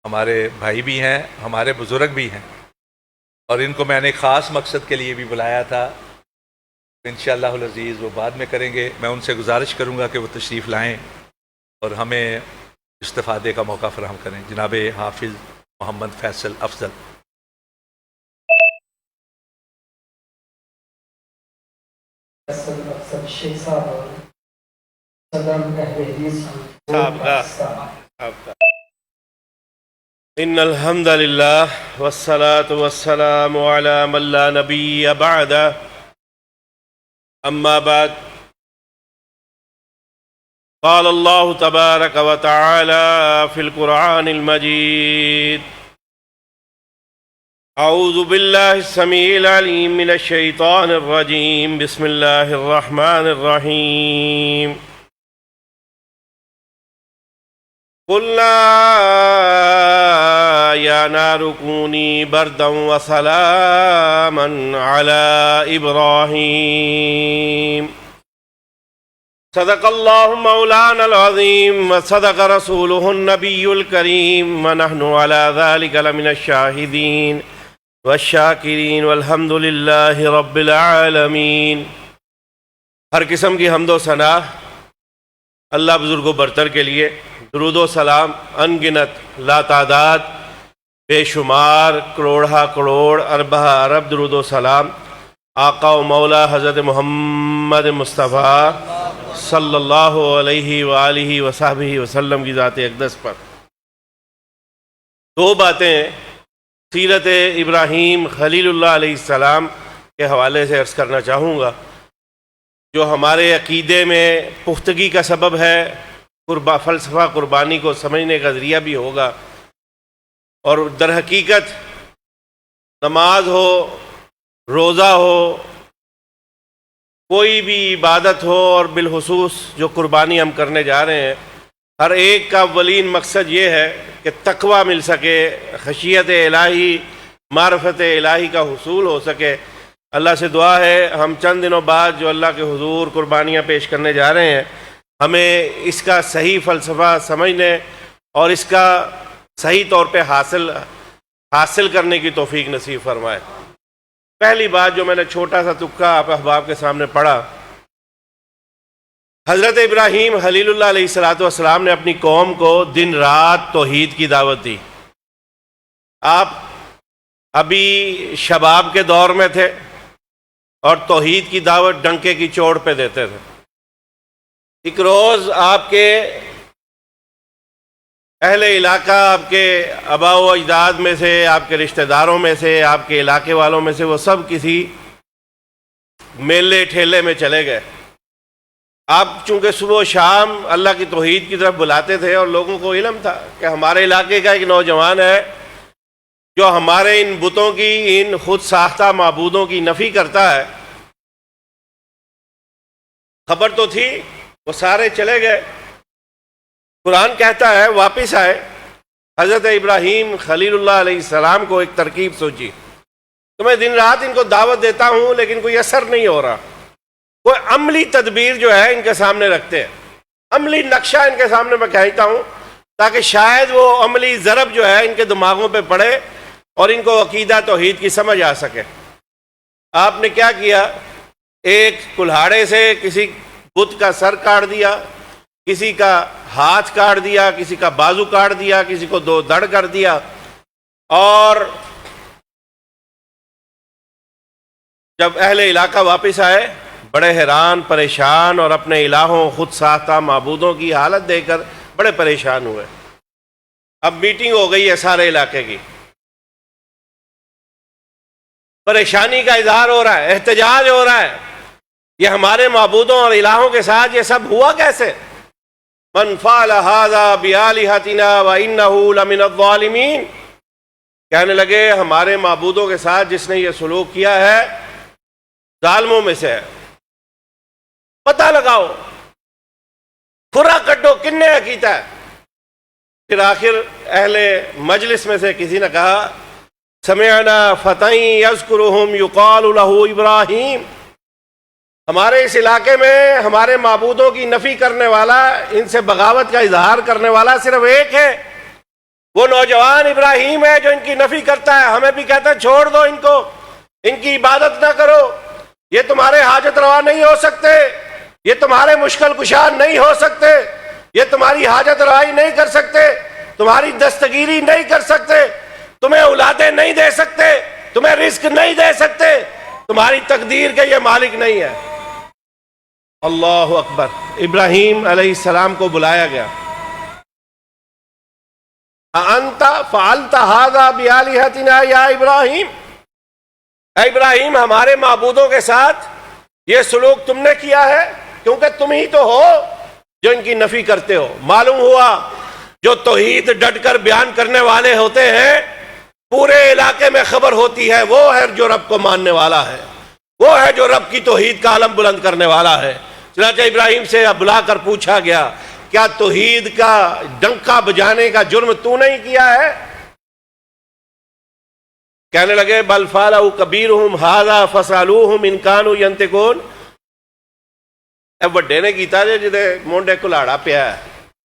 Speaker 1: ہمارے بھائی بھی ہیں، ہمارے بزرگ بھی ہیں، اور ان کو میں نے خاص مقصد کے لیے بھی بلایا تھا۔ انشاءاللہ العزیز وہ بعد میں کریں گے۔ میں ان سے گزارش کروں گا کہ وہ تشریف لائیں اور ہمیں استفادے کا موقع فراہم کریں۔ جناب حافظ محمد فیصل افضل۔
Speaker 2: شیخ صاحب
Speaker 3: ان الحمد للہ والصلاة والسلام على من لا نبی بعد اما بعد قال اللہ تبارک وتعالى في القرآن المجید اعوذ باللہ السمیع العلیم من الشیطان الرجیم بسم اللہ الرحمن الرحیم قلنا یا نار کونی بردا وسلاما علی ابراہیم صدق اللہ مولانا العظیم وصدق رسولہ النبی الکریم ونحن علی ذلک لمن الشاہدین والشاکرین والحمد للہ رب العالمین۔ ہر قسم کی حمد و ثنا اللہ بزرگ و برتر کے لیے، درود و سلام ان گنت لا تعداد بے شمار کروڑہ کروڑ اربہ ارب درود و سلام آقا و مولا حضرت محمد مصطفیٰ صلی اللہ علیہ وآلہ وصحبہ وسلم کی ذات اقدس پر۔ دو باتیں سیرت ابراہیم خلیل اللہ علیہ السلام کے حوالے سے عرض کرنا چاہوں گا، جو ہمارے عقیدے میں پختگی کا سبب ہے، فلسفہ قربانی کو سمجھنے کا ذریعہ بھی ہوگا، اور در حقیقت نماز ہو، روزہ ہو، کوئی بھی عبادت ہو، اور بالخصوص جو قربانی ہم کرنے جا رہے ہیں، ہر ایک کا اولین مقصد یہ ہے کہ تقویٰ مل سکے، خشیت الہی، معرفت الہی کا حصول ہو سکے۔ اللہ سے دعا ہے ہم چند دنوں بعد جو اللہ کے حضور قربانیاں پیش کرنے جا رہے ہیں، ہمیں اس کا صحیح فلسفہ سمجھنے اور اس کا صحیح طور پہ حاصل کرنے کی توفیق نصیب فرمائے۔ پہلی بات جو میں نے چھوٹا سا تکہ آپ احباب کے سامنے پڑھا، حضرت ابراہیم خلیل اللہ علیہ السلام نے اپنی قوم کو دن رات توحید کی دعوت دی۔ آپ ابھی شباب کے دور میں تھے اور توحید کی دعوت ڈنکے کی چوٹ پہ دیتے تھے۔ ایک روز آپ کے اہل علاقہ، آپ کے آباء و اجداد میں سے، آپ کے رشتہ داروں میں سے، آپ کے علاقے والوں میں سے وہ سب کسی میلے ٹھیلے میں چلے گئے۔ آپ چونکہ صبح و شام اللہ کی توحید کی طرف بلاتے تھے، اور لوگوں کو علم تھا کہ ہمارے علاقے کا ایک نوجوان ہے جو ہمارے ان بتوں کی، ان خود ساختہ معبودوں کی نفی کرتا ہے۔ خبر تو تھی، وہ سارے چلے گئے۔ قرآن کہتا ہے واپس آئے، حضرت ابراہیم خلیل اللہ علیہ السلام کو ایک ترکیب سوچی کہ میں دن رات ان کو دعوت دیتا ہوں لیکن کوئی اثر نہیں ہو رہا۔ کوئی عملی تدبیر جو ہے ان کے سامنے رکھتے ہیں، عملی نقشہ ان کے سامنے میں کہتا ہوں تاکہ شاید وہ عملی ضرب جو ہے ان کے دماغوں پہ پڑے اور ان کو عقیدہ توحید کی سمجھ آ سکے۔ آپ نے کیا کیا؟ ایک کلہاڑے سے کسی بت کا سر کاٹ دیا، کسی کا ہاتھ کاٹ دیا، کسی کا بازو کاٹ دیا، کسی کو دو دڑ کر دیا، اور جب اہل علاقہ واپس آئے بڑے حیران پریشان اور اپنے الہوں خود ساختہ معبودوں کی حالت دیکھ کر بڑے پریشان ہوئے۔ اب میٹنگ ہو گئی ہے سارے علاقے کی، پریشانی کا اظہار ہو رہا ہے، احتجاج ہو رہا ہے، یہ ہمارے معبودوں اور الہوں کے ساتھ یہ سب ہوا کیسے؟ من فعل هذا بآلهتنا وإنه لمن الظالمین، کہنے لگے ہمارے معبودوں کے ساتھ جس نے یہ سلوک کیا ہے ظالموں میں سے ہے، پتہ لگاؤ، کھرا کٹو کن نے کیتا ہے۔ پھر آخر اہل مجلس میں سے کسی نے کہا سمعنا فتى یذکرہم یقال لہ ابراہیم، ہمارے اس علاقے میں ہمارے معبودوں کی نفی کرنے والا، ان سے بغاوت کا اظہار کرنے والا صرف ایک ہے، وہ نوجوان ابراہیم ہے جو ان کی نفی کرتا ہے، ہمیں بھی کہتا ہے چھوڑ دو ان کو، ان کی عبادت نہ کرو، یہ تمہارے حاجت روا نہیں ہو سکتے، یہ تمہارے مشکل کشا نہیں ہو سکتے، یہ تمہاری حاجت روائی نہیں کر سکتے، تمہاری دستگیری نہیں کر سکتے، تمہیں اولادیں نہیں دے سکتے، تمہیں رزق نہیں دے سکتے، تمہاری تقدیر کے یہ مالک نہیں ہے۔ اللہ اکبر، ابراہیم علیہ السلام کو بلایا گیا، انت فعلت هذا بآلهتنا یا ابراہیم، اے ابراہیم ہمارے معبودوں کے ساتھ یہ سلوک تم نے کیا ہے، کیونکہ تم ہی تو ہو جو ان کی نفی کرتے ہو۔ معلوم ہوا جو توحید ڈٹ کر بیان کرنے والے ہوتے ہیں پورے علاقے میں خبر ہوتی ہے وہ ہے جو رب کو ماننے والا ہے، وہ ہے جو رب کی توحید کا علم بلند کرنے والا ہے۔ چنانچہ ابراہیم سے بلا کر پوچھا گیا کیا توحید کا ڈنکا بجانے کا جرم تو نہیں کیا ہے؟ کہنے لگے بل فعلہ کبیرہم ھذا فاسألوہم ان کانوا ینطقون، اے وڈے نے کیتا جے جدے مونڈے کلاڑا پیا ہے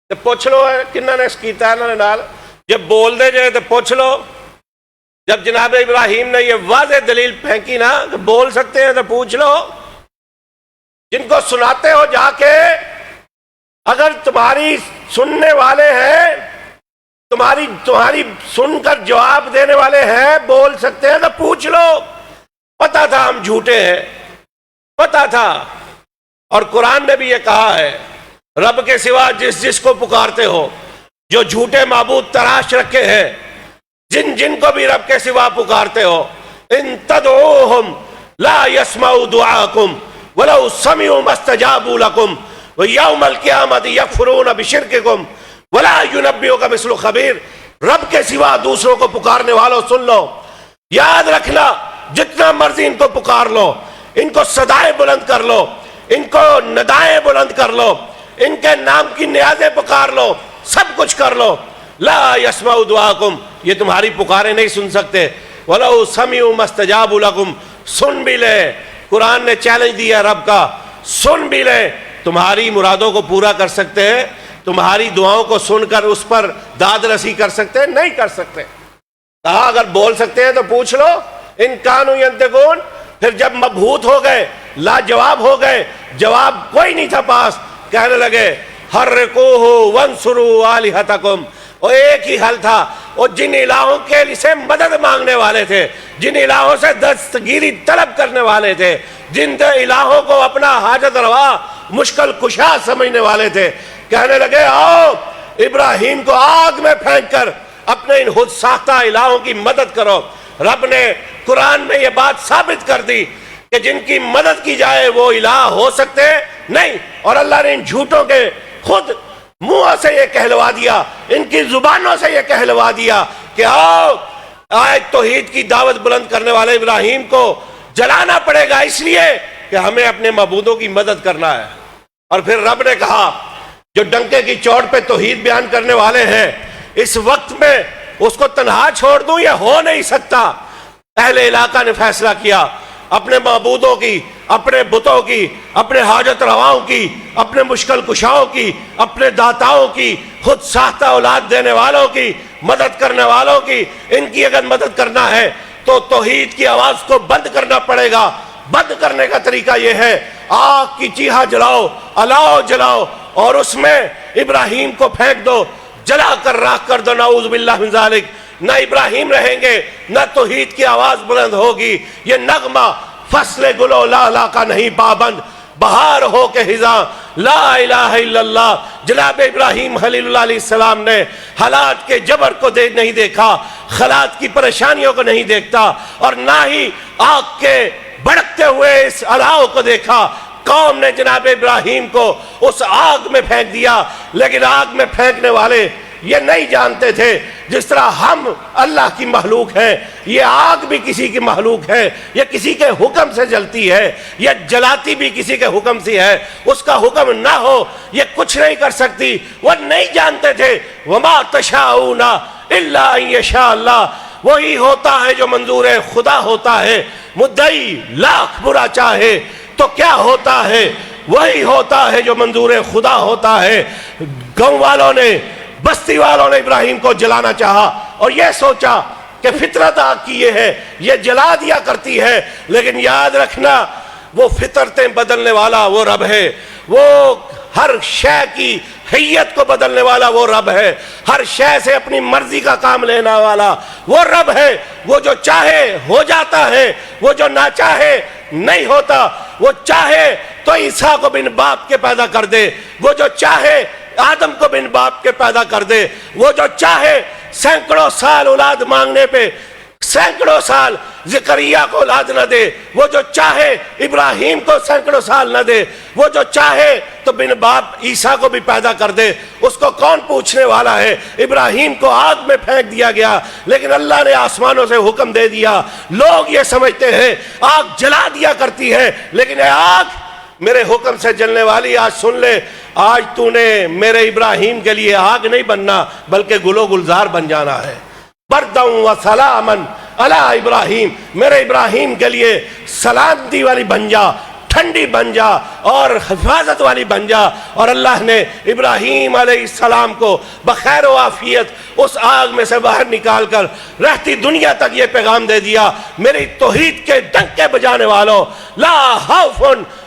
Speaker 3: تے پوچھ لو کنہاں نے کیتا انہاں نے نال، جب بول دے جے تے پوچھ لو۔ جب جناب ابراہیم نے یہ واضح دلیل پھینکی نا کہ بول سکتے ہیں تو پوچھ لو، جن کو سناتے ہو جا کے، اگر تمہاری سننے والے ہیں، تمہاری سن کر جواب دینے والے ہیں، بول سکتے ہیں تو پوچھ لو۔ پتا تھا ہم جھوٹے ہیں، پتا تھا، اور قرآن نے بھی یہ کہا ہے رب کے سوا جس کو پکارتے ہو، جو جھوٹے معبود تراش رکھے ہیں، جن کو بھی رب کے سوا پکارتے ہو، ان تدعوہم لا يسمعوا دعاءکم ولو سمعوا ما استجابوا لکم ویوم القیامت یکفرون بشرککم ولا ینبئک مثل خبیر۔ رب کے سوا دوسروں کو پکارنے والوں سن لو، یاد رکھنا جتنا مرضی ان کو پکار لو، ان کو صدائیں بلند کر لو، ان کو ندائیں بلند کر لو، ان کے نام کی نیازیں پکار لو، سب کچھ کر لو، لا یسمعوا دعاکم، یہ تمہاری پکاریں نہیں سن سکتے، وَلَوْ سَمِعُوا مَا اسْتَجَابُوا لَكُمْ، سن بھی لے، قرآن نے چیلنج دیا رب کا، سن بھی لے، تمہاری مرادوں کو پورا کر سکتے ہیں، تمہاری دعاؤں کو سن کر اس پر داد رسی کر سکتے ہیں؟ نہیں کر سکتے۔ کہا اگر بول سکتے ہیں تو پوچھ لو، ان کانوا ینطقون۔ پھر جب مبہوت ہو گئے، لاجواب ہو گئے، جواب کوئی نہیں تھا پاس، کہنے لگے حرقوہ وانصروا آلہتکم، وہ ایک ہی حل تھا، وہ جن الہوں کے سے مدد مانگنے والے تھے، جن الہوں سے دستگیری طلب کرنے والے تھے، جن الہوں کو اپنا حاجت روا مشکل کشا سمجھنے والے تھے، کہنے لگے آؤ ابراہیم کو آگ میں پھینک کر اپنے ان خود ساختہ الہوں کی مدد کرو۔ رب نے قرآن میں یہ بات ثابت کر دی کہ جن کی مدد کی جائے وہ الہ ہو سکتے نہیں، اور اللہ نے ان جھوٹوں کے خود منہ سے یہ کہلوا دیا، ان کی زبانوں سے یہ کہلوا دیا کہ آؤ آج توحید کی دعوت بلند کرنے والے ابراہیم کو جلانا پڑے گا، اس لیے کہ ہمیں اپنے معبودوں کی مدد کرنا ہے۔ اور پھر رب نے کہا جو ڈنکے کی چوٹ پہ توحید بیان کرنے والے ہیں، اس وقت میں اس کو تنہا چھوڑ دوں، یہ ہو نہیں سکتا۔ اہل علاقہ نے فیصلہ کیا اپنے معبودوں کی، اپنے بتوں کی، اپنے حاجت رواؤں کی، اپنے مشکل کشاؤں کی، اپنے داتاؤں کی، خود ساختہ اولاد دینے والوں کی، مدد کرنے والوں کی، ان کی اگر مدد کرنا ہے تو توحید کی آواز کو بند کرنا پڑے گا۔ بند کرنے کا طریقہ یہ ہے آگ کی چیہا جلاؤ، الاؤ جلاؤ، اور اس میں ابراہیم کو پھینک دو، جلا کر راکھ کر دو، نعوذ باللہ من ذالک۔ نہ ابراہیم رہیں گے، نہ توحید کی آواز بلند ہوگی، یہ نغمہ فصل گلو لالا کا نہیں پابند، بہار ہو کے خزاں لا الہ الا اللہ۔ جناب ابراہیم خلیل اللہ علیہ السلام نے حالات کے جبر کو نہیں دیکھا، حالات کی پریشانیوں کو نہیں دیکھتا، اور نہ ہی آگ کے بڑکتے ہوئے اس الاؤ کو دیکھا۔ قوم نے جناب ابراہیم کو اس آگ میں پھینک دیا، لیکن آگ میں پھینکنے والے یہ نہیں جانتے تھے جس طرح ہم اللہ کی مخلوق ہے، یہ آگ بھی کسی کی مخلوق ہے، یہ کسی کے حکم سے جلتی ہے، یہ جلاتی بھی کسی کے حکم سے ہے، اس کا حکم نہ ہو یہ کچھ نہیں کر سکتی۔ وہ نہیں جانتے تھے وما تشاءون الا ان یشاء اللہ، وہی ہوتا ہے جو منظور خدا ہوتا ہے۔ مدعی لاکھ برا چاہے تو کیا ہوتا ہے، وہی ہوتا ہے جو منظور خدا ہوتا ہے۔ گاؤں والوں نے، بستی والوں نے ابراہیم کو جلانا چاہا اور یہ سوچا کہ فطرت آگ کی یہ ہے، یہ جلا دیا کرتی ہے، لیکن یاد رکھنا وہ فطرتیں بدلنے والا وہ رب ہے، وہ ہر شے کی حیت کو بدلنے والا وہ رب ہے، ہر شے سے اپنی مرضی کا کام لینا والا وہ رب ہے۔ وہ جو چاہے ہو جاتا ہے، وہ جو نہ چاہے نہیں ہوتا۔ وہ چاہے تو عیسیٰ کو بن باپ کے پیدا کر دے، وہ جو چاہے آدم کو بن باپ کے پیدا کر دے، وہ جو چاہے سینکڑوں سال اولاد مانگنے پہ سینکڑوں سال زکریا کو اولاد نہ دے، وہ جو چاہے ابراہیم کو سینکڑوں سال نہ دے، وہ جو چاہے تو بن باپ عیسیٰ کو بھی پیدا کر دے، اس کو کون پوچھنے والا ہے؟ ابراہیم کو آگ میں پھینک دیا گیا، لیکن اللہ نے آسمانوں سے حکم دے دیا۔ لوگ یہ سمجھتے ہیں آگ جلا دیا کرتی ہے، لیکن اے آگ میرے حکم سے جلنے والی آج سن لے، آج تو نے میرے ابراہیم کے لیے آگ نہیں بننا بلکہ گل و گلزار بن جانا ہے۔ برداً و سلاماً علی ابراہیم، میرے ابراہیم کے لیے سلامتی والی بن جا، ٹھنڈی بن جا اور حفاظت والی بن جا۔ اور اللہ نے ابراہیم علیہ السلام کو بخیر و عافیت اس آگ میں سے باہر نکال کر رہتی دنیا تک یہ پیغام دے دیا، میری توحید کے ڈنکے بجانے والوں، لا خوف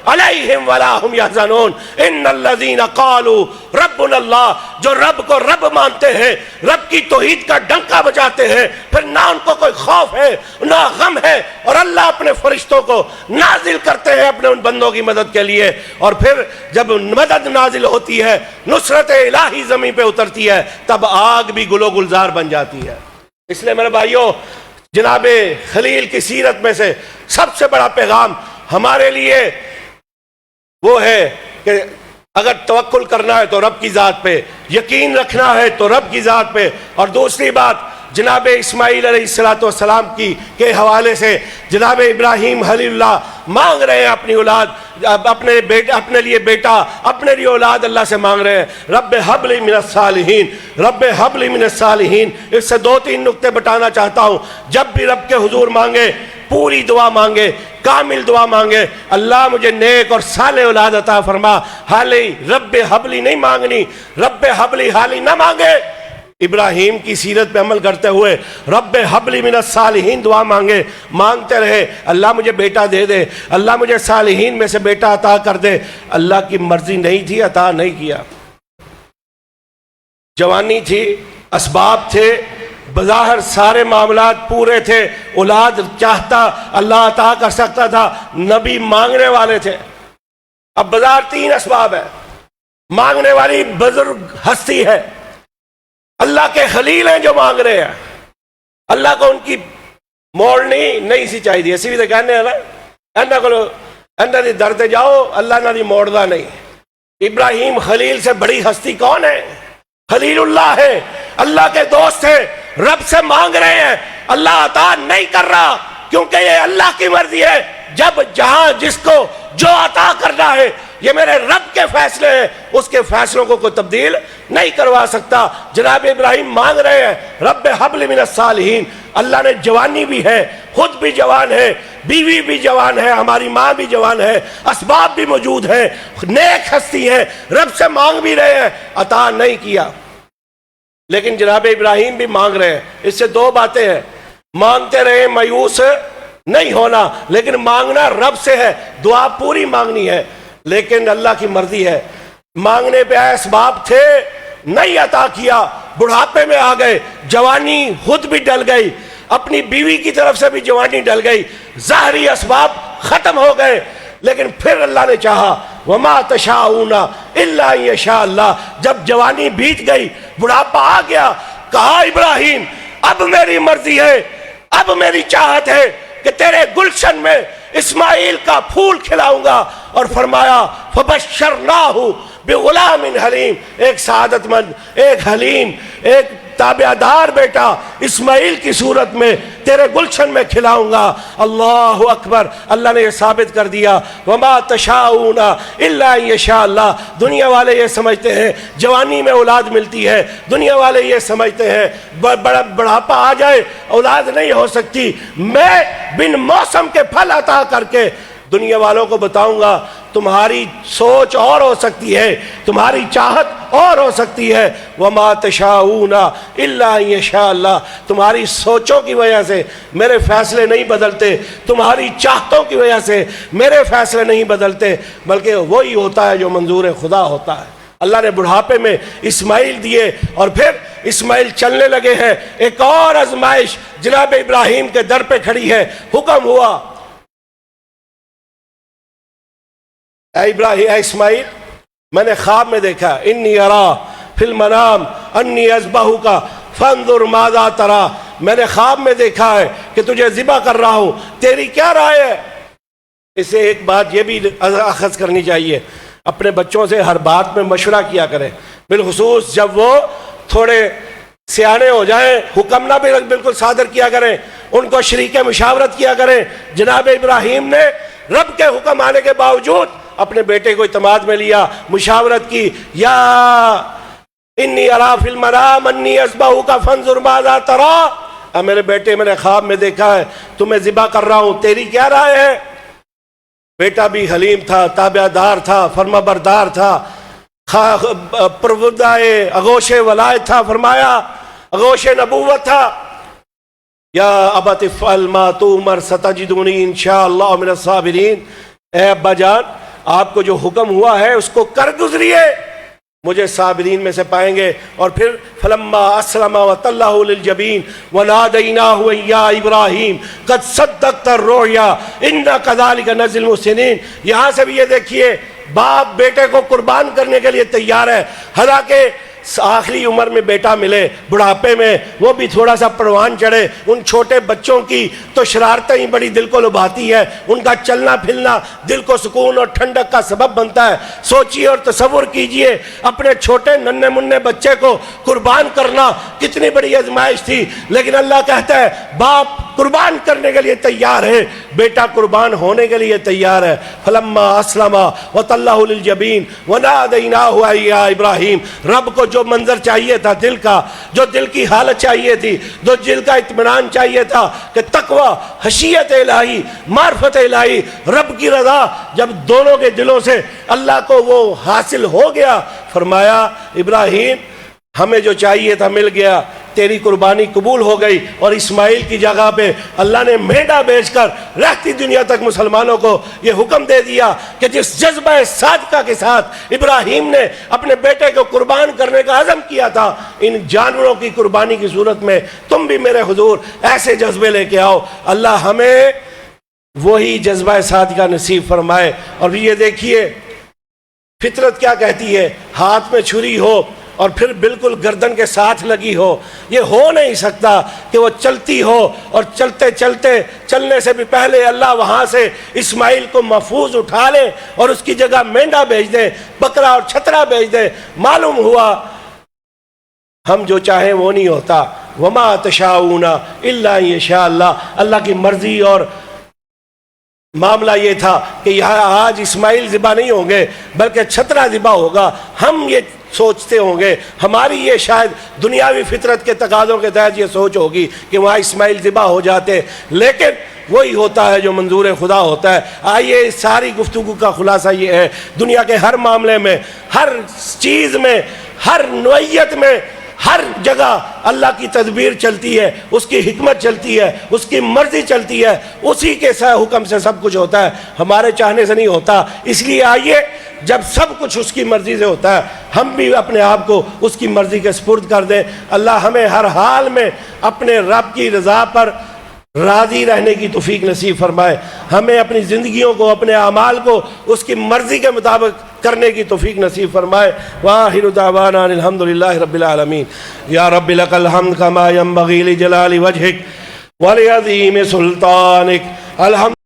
Speaker 3: علیہم ولا ہم یحزنون ان الذین قالوا ربنا اللہ، جو رب کو رب مانتے ہیں، رب کی توحید کا ڈنکا بجاتے ہیں، پھر نہ ان کو کوئی خوف ہے نہ غم ہے، اور اللہ اپنے فرشتوں کو نازل کرتے ہیں اپنے ان بندوں کی مدد کے لیے۔ اور پھر جب مدد نازل ہوتی ہے، نصرت الہی زمین پہ اترتی ہے، تب آگ بھی گل و گلزار بن جاتی ہے۔ اس لیے میرے بھائیوں، جناب خلیل کی سیرت میں سے سب سے بڑا پیغام ہمارے لیے وہ ہے کہ اگر توکل کرنا ہے تو رب کی ذات پہ، یقین رکھنا ہے تو رب کی ذات پہ۔ اور دوسری بات، جناب اسماعیل علیہ السلام کے حوالے سے جناب ابراہیم خلیل اللہ مانگ رہے ہیں اپنی اولاد، اپنے لیے بیٹا، اپنے لیے اولاد اللہ سے مانگ رہے ہیں۔ رب ہب لی من الصالحین، رب ہب لی من الصالحین۔ اس سے 2-3 نقطے بتانا چاہتا ہوں۔ جب بھی رب کے حضور مانگے، پوری دعا مانگے، کامل دعا مانگے، اللہ مجھے نیک اور صالح اولاد عطا فرما۔ حالی رب ہب لی نہیں مانگنی، رب ہب لی حالی نہ مانگے۔ ابراہیم کی سیرت پہ عمل کرتے ہوئے رب حب لی من الصالحین دعا مانگے، مانگتے رہے اللہ مجھے بیٹا دے دے، اللہ مجھے صالحین میں سے بیٹا عطا کر دے۔ اللہ کی مرضی نہیں تھی، عطا نہیں کیا۔ جوانی تھی، اسباب تھے، بظاہر سارے معاملات پورے تھے، اولاد چاہتا اللہ عطا کر سکتا تھا، نبی مانگنے والے تھے۔ اب بظاہر 3 اسباب ہے، مانگنے والی بزرگ ہستی ہے، اللہ کے خلیل ہیں جو مانگ رہے ہیں، اللہ کو ان کی موڑنی نہیں سی چاہیے، اسی بھی تو کہنے ہیں نا، انہوں نے درد جاؤ اللہ نہ دی موڑدا نہیں۔ ابراہیم خلیل سے بڑی ہستی کون ہے؟ خلیل اللہ ہے، اللہ کے دوست ہیں، رب سے مانگ رہے ہیں، اللہ عطا نہیں کر رہا کیونکہ یہ اللہ کی مرضی ہے۔ جب جہاں جس کو جو عطا کرنا ہے یہ میرے رب کے فیصلے ہیں، اس کے فیصلوں کو کوئی تبدیل نہیں کروا سکتا۔ جناب ابراہیم مانگ رہے ہیں رب حب لی من الصالحین۔ اللہ نے جوانی بھی ہے، خود بھی جوان ہے، بیوی بھی جوان ہے، ہماری ماں بھی جوان ہے، اسباب بھی موجود ہے، نیک ہستی ہے، رب سے مانگ بھی رہے ہیں، عطا نہیں کیا۔ لیکن جناب ابراہیم بھی مانگ رہے ہیں۔ اس سے 2 باتیں ہیں، مانگتے رہے مایوس نہیں ہونا، لیکن مانگنا رب سے ہے، دعا پوری مانگنی ہے، لیکن اللہ کی مرضی ہے۔ مانگنے پہ اسباب تھے، نہیں عطا کیا، بڑھاپے میں آ گئے، جوانی خود بھی ڈل گئی، اپنی بیوی کی طرف سے بھی جوانی ڈل گئی، ظاہری اسباب ختم ہو گئے، لیکن پھر اللہ نے چاہا وما تشاؤون الا ان یشاء اللہ. جب جوانی بیت گئی، بڑھاپا آ گیا، کہا ابراہیم اب میری مرضی ہے، اب میری چاہت ہے کہ تیرے گلشن میں اسماعیل کا پھول کھلاؤں گا. اور فرمایا فبشرناہ بغلام حلیم، ایک سعادت مند، ایک حلیم، ایک تابع دار بیٹا اسماعیل کی صورت میں تیرے گلشن میں کھلاؤں گا. اللہ اکبر. اللہ نے یہ ثابت کر دیا وما تشاؤون الا ان یشاء اللہ. دنیا والے یہ سمجھتے ہیں جوانی میں اولاد ملتی ہے، دنیا والے یہ سمجھتے ہیں بڑھاپا آ جائے اولاد نہیں ہو سکتی. میں بن موسم کے پھل عطا کر کے دنیا والوں کو بتاؤں گا تمہاری سوچ اور ہو سکتی ہے، تمہاری چاہت اور ہو سکتی ہے. وما تشاؤون الا ان یشاء اللہ. تمہاری سوچوں کی وجہ سے میرے فیصلے نہیں بدلتے، تمہاری چاہتوں کی وجہ سے میرے فیصلے نہیں بدلتے، بلکہ وہی ہوتا ہے جو منظور خدا ہوتا ہے. اللہ نے بڑھاپے میں اسماعیل دیے اور پھر اسماعیل چلنے لگے ہیں. ایک اور آزمائش جناب ابراہیم کے در پہ کھڑی ہے. حکم ہوا اے ابراہیم، اے اسماعیل، میں نے خواب میں دیکھا انی ارا فی المنام انی اذبحک فانظر ماذا ترى. میں نے خواب میں دیکھا ہے کہ تجھے ذبح کر رہا ہوں، تیری کیا رائے ہے؟ اسے ایک بات یہ بھی اخذ کرنی چاہیے، اپنے بچوں سے ہر بات میں مشورہ کیا کریں، بالخصوص جب وہ تھوڑے سیانے ہو جائیں. حکم نہ بالکل صادر کیا کریں، ان کو شریک مشاورت کیا کریں. جناب ابراہیم نے رب کے حکم آنے کے باوجود اپنے بیٹے کو اعتماد میں لیا، مشاورت کی. یا انی ارا فی المنام انی اذبحک فانظر ماذا ترى. میرے بیٹے، میں نے خواب میں دیکھا ہے تمہیں ذبح کر رہا ہوں، تیری کیا رائے ہے؟ بیٹا بھی حلیم تھا، تابع دار تھا، فرما بردار تھا، پروردائے اغوش ولایت تھا، فرمایا اغوش نبوت تھا. یا ابت افعل ما تؤمر ستجدنی انشاء اللہ من الصابرین. اے ابا جان، آپ کو جو حکم ہوا ہے اس کو کر گزریے، مجھے صابرین میں سے پائیں گے. اور پھر فلما اسلم وتلہ للجبین ونادیناہ یا ابراہیم قد صدقت الرؤیا انا کذلک نجزی المحسنین. یہاں سے بھی یہ دیکھیے، باپ بیٹے کو قربان کرنے کے لیے تیار ہے، حالانکہ آخری عمر میں بیٹا ملے، بڑھاپے میں وہ بھی تھوڑا سا پروان چڑھے. ان چھوٹے بچوں کی تو شرارتیں ہی بڑی دل کو لبھاتی ہے، ان کا چلنا پھرنا دل کو سکون اور ٹھنڈک کا سبب بنتا ہے. سوچیے اور تصور کیجئے اپنے چھوٹے ننھے منھے بچے کو قربان کرنا کتنی بڑی آزمائش تھی. لیکن اللہ کہتا ہے باپ قربان کرنے کے لیے تیار ہے، بیٹا قربان ہونے کے لیے تیار ہے. فلما اسلم وتلہ للجبین ونادیناہ یا ابراہیم. رب کو جو منظر چاہیے تھا دل کا، جو دل کی حالت چاہیے تھی، جو دل کا اطمینان چاہیے تھا کہ تقوی، خشیت الہی، معرفت الہی، رب کی رضا جب دونوں کے دلوں سے اللہ کو وہ حاصل ہو گیا، فرمایا ابراہیم ہمیں جو چاہیے تھا مل گیا، تیری قربانی قبول ہو گئی. اور اسماعیل کی جگہ پہ اللہ نے مینڈا بیچ کر رہتی دنیا تک مسلمانوں کو یہ حکم دے دیا کہ جس جذبہ صادقہ کے ساتھ ابراہیم نے اپنے بیٹے کو قربان کرنے کا عزم کیا تھا، ان جانوروں کی قربانی کی صورت میں تم بھی میرے حضور ایسے جذبے لے کے آؤ. اللہ ہمیں وہی جذبہ صادقہ نصیب فرمائے. اور یہ دیکھیے فطرت کیا کہتی ہے، ہاتھ میں چھری ہو اور پھر بالکل گردن کے ساتھ لگی ہو، یہ ہو نہیں سکتا کہ وہ چلتی ہو اور چلتے چلتے چلنے سے بھی پہلے اللہ وہاں سے اسماعیل کو محفوظ اٹھا لے اور اس کی جگہ مینڈا بھیج دے، بکرا اور چھترا بھیج دے. معلوم ہوا ہم جو چاہیں وہ نہیں ہوتا. وما تشاؤون الا ان یشاء اللہ. اللہ کی مرضی اور معاملہ یہ تھا کہ یہاں آج اسماعیل ذبح نہیں ہوں گے بلکہ چھترا ذبح ہوگا. ہم یہ سوچتے ہوں گے، ہماری یہ شاید دنیاوی فطرت کے تقاضوں کے تحت یہ سوچ ہوگی کہ وہاں اسماعیل ذبح ہو جاتے، لیکن وہی ہوتا ہے جو منظور خدا ہوتا ہے. آئیے اس ساری گفتگو کا خلاصہ یہ ہے، دنیا کے ہر معاملے میں، ہر چیز میں، ہر نوعیت میں، ہر جگہ اللہ کی تدبیر چلتی ہے، اس کی حکمت چلتی ہے، اس کی مرضی چلتی ہے، اسی کے حکم سے سب کچھ ہوتا ہے، ہمارے چاہنے سے نہیں ہوتا. اس لیے آئیے جب سب کچھ اس کی مرضی سے ہوتا ہے ہم بھی اپنے آپ کو اس کی مرضی کے سپرد کر دیں. اللہ ہمیں ہر حال میں اپنے رب کی رضا پر راضی رہنے کی توفیق نصیب فرمائے، ہمیں اپنی زندگیوں کو، اپنے اعمال کو اس کی مرضی کے مطابق کرنے کی توفیق نصیب فرمائے۔ وآخر دعوانا الحمدللہ رب العالمین۔ یا رب لک الحمد کما ینبغی لجلال وجہک ولعظیم سلطانک۔ الحمد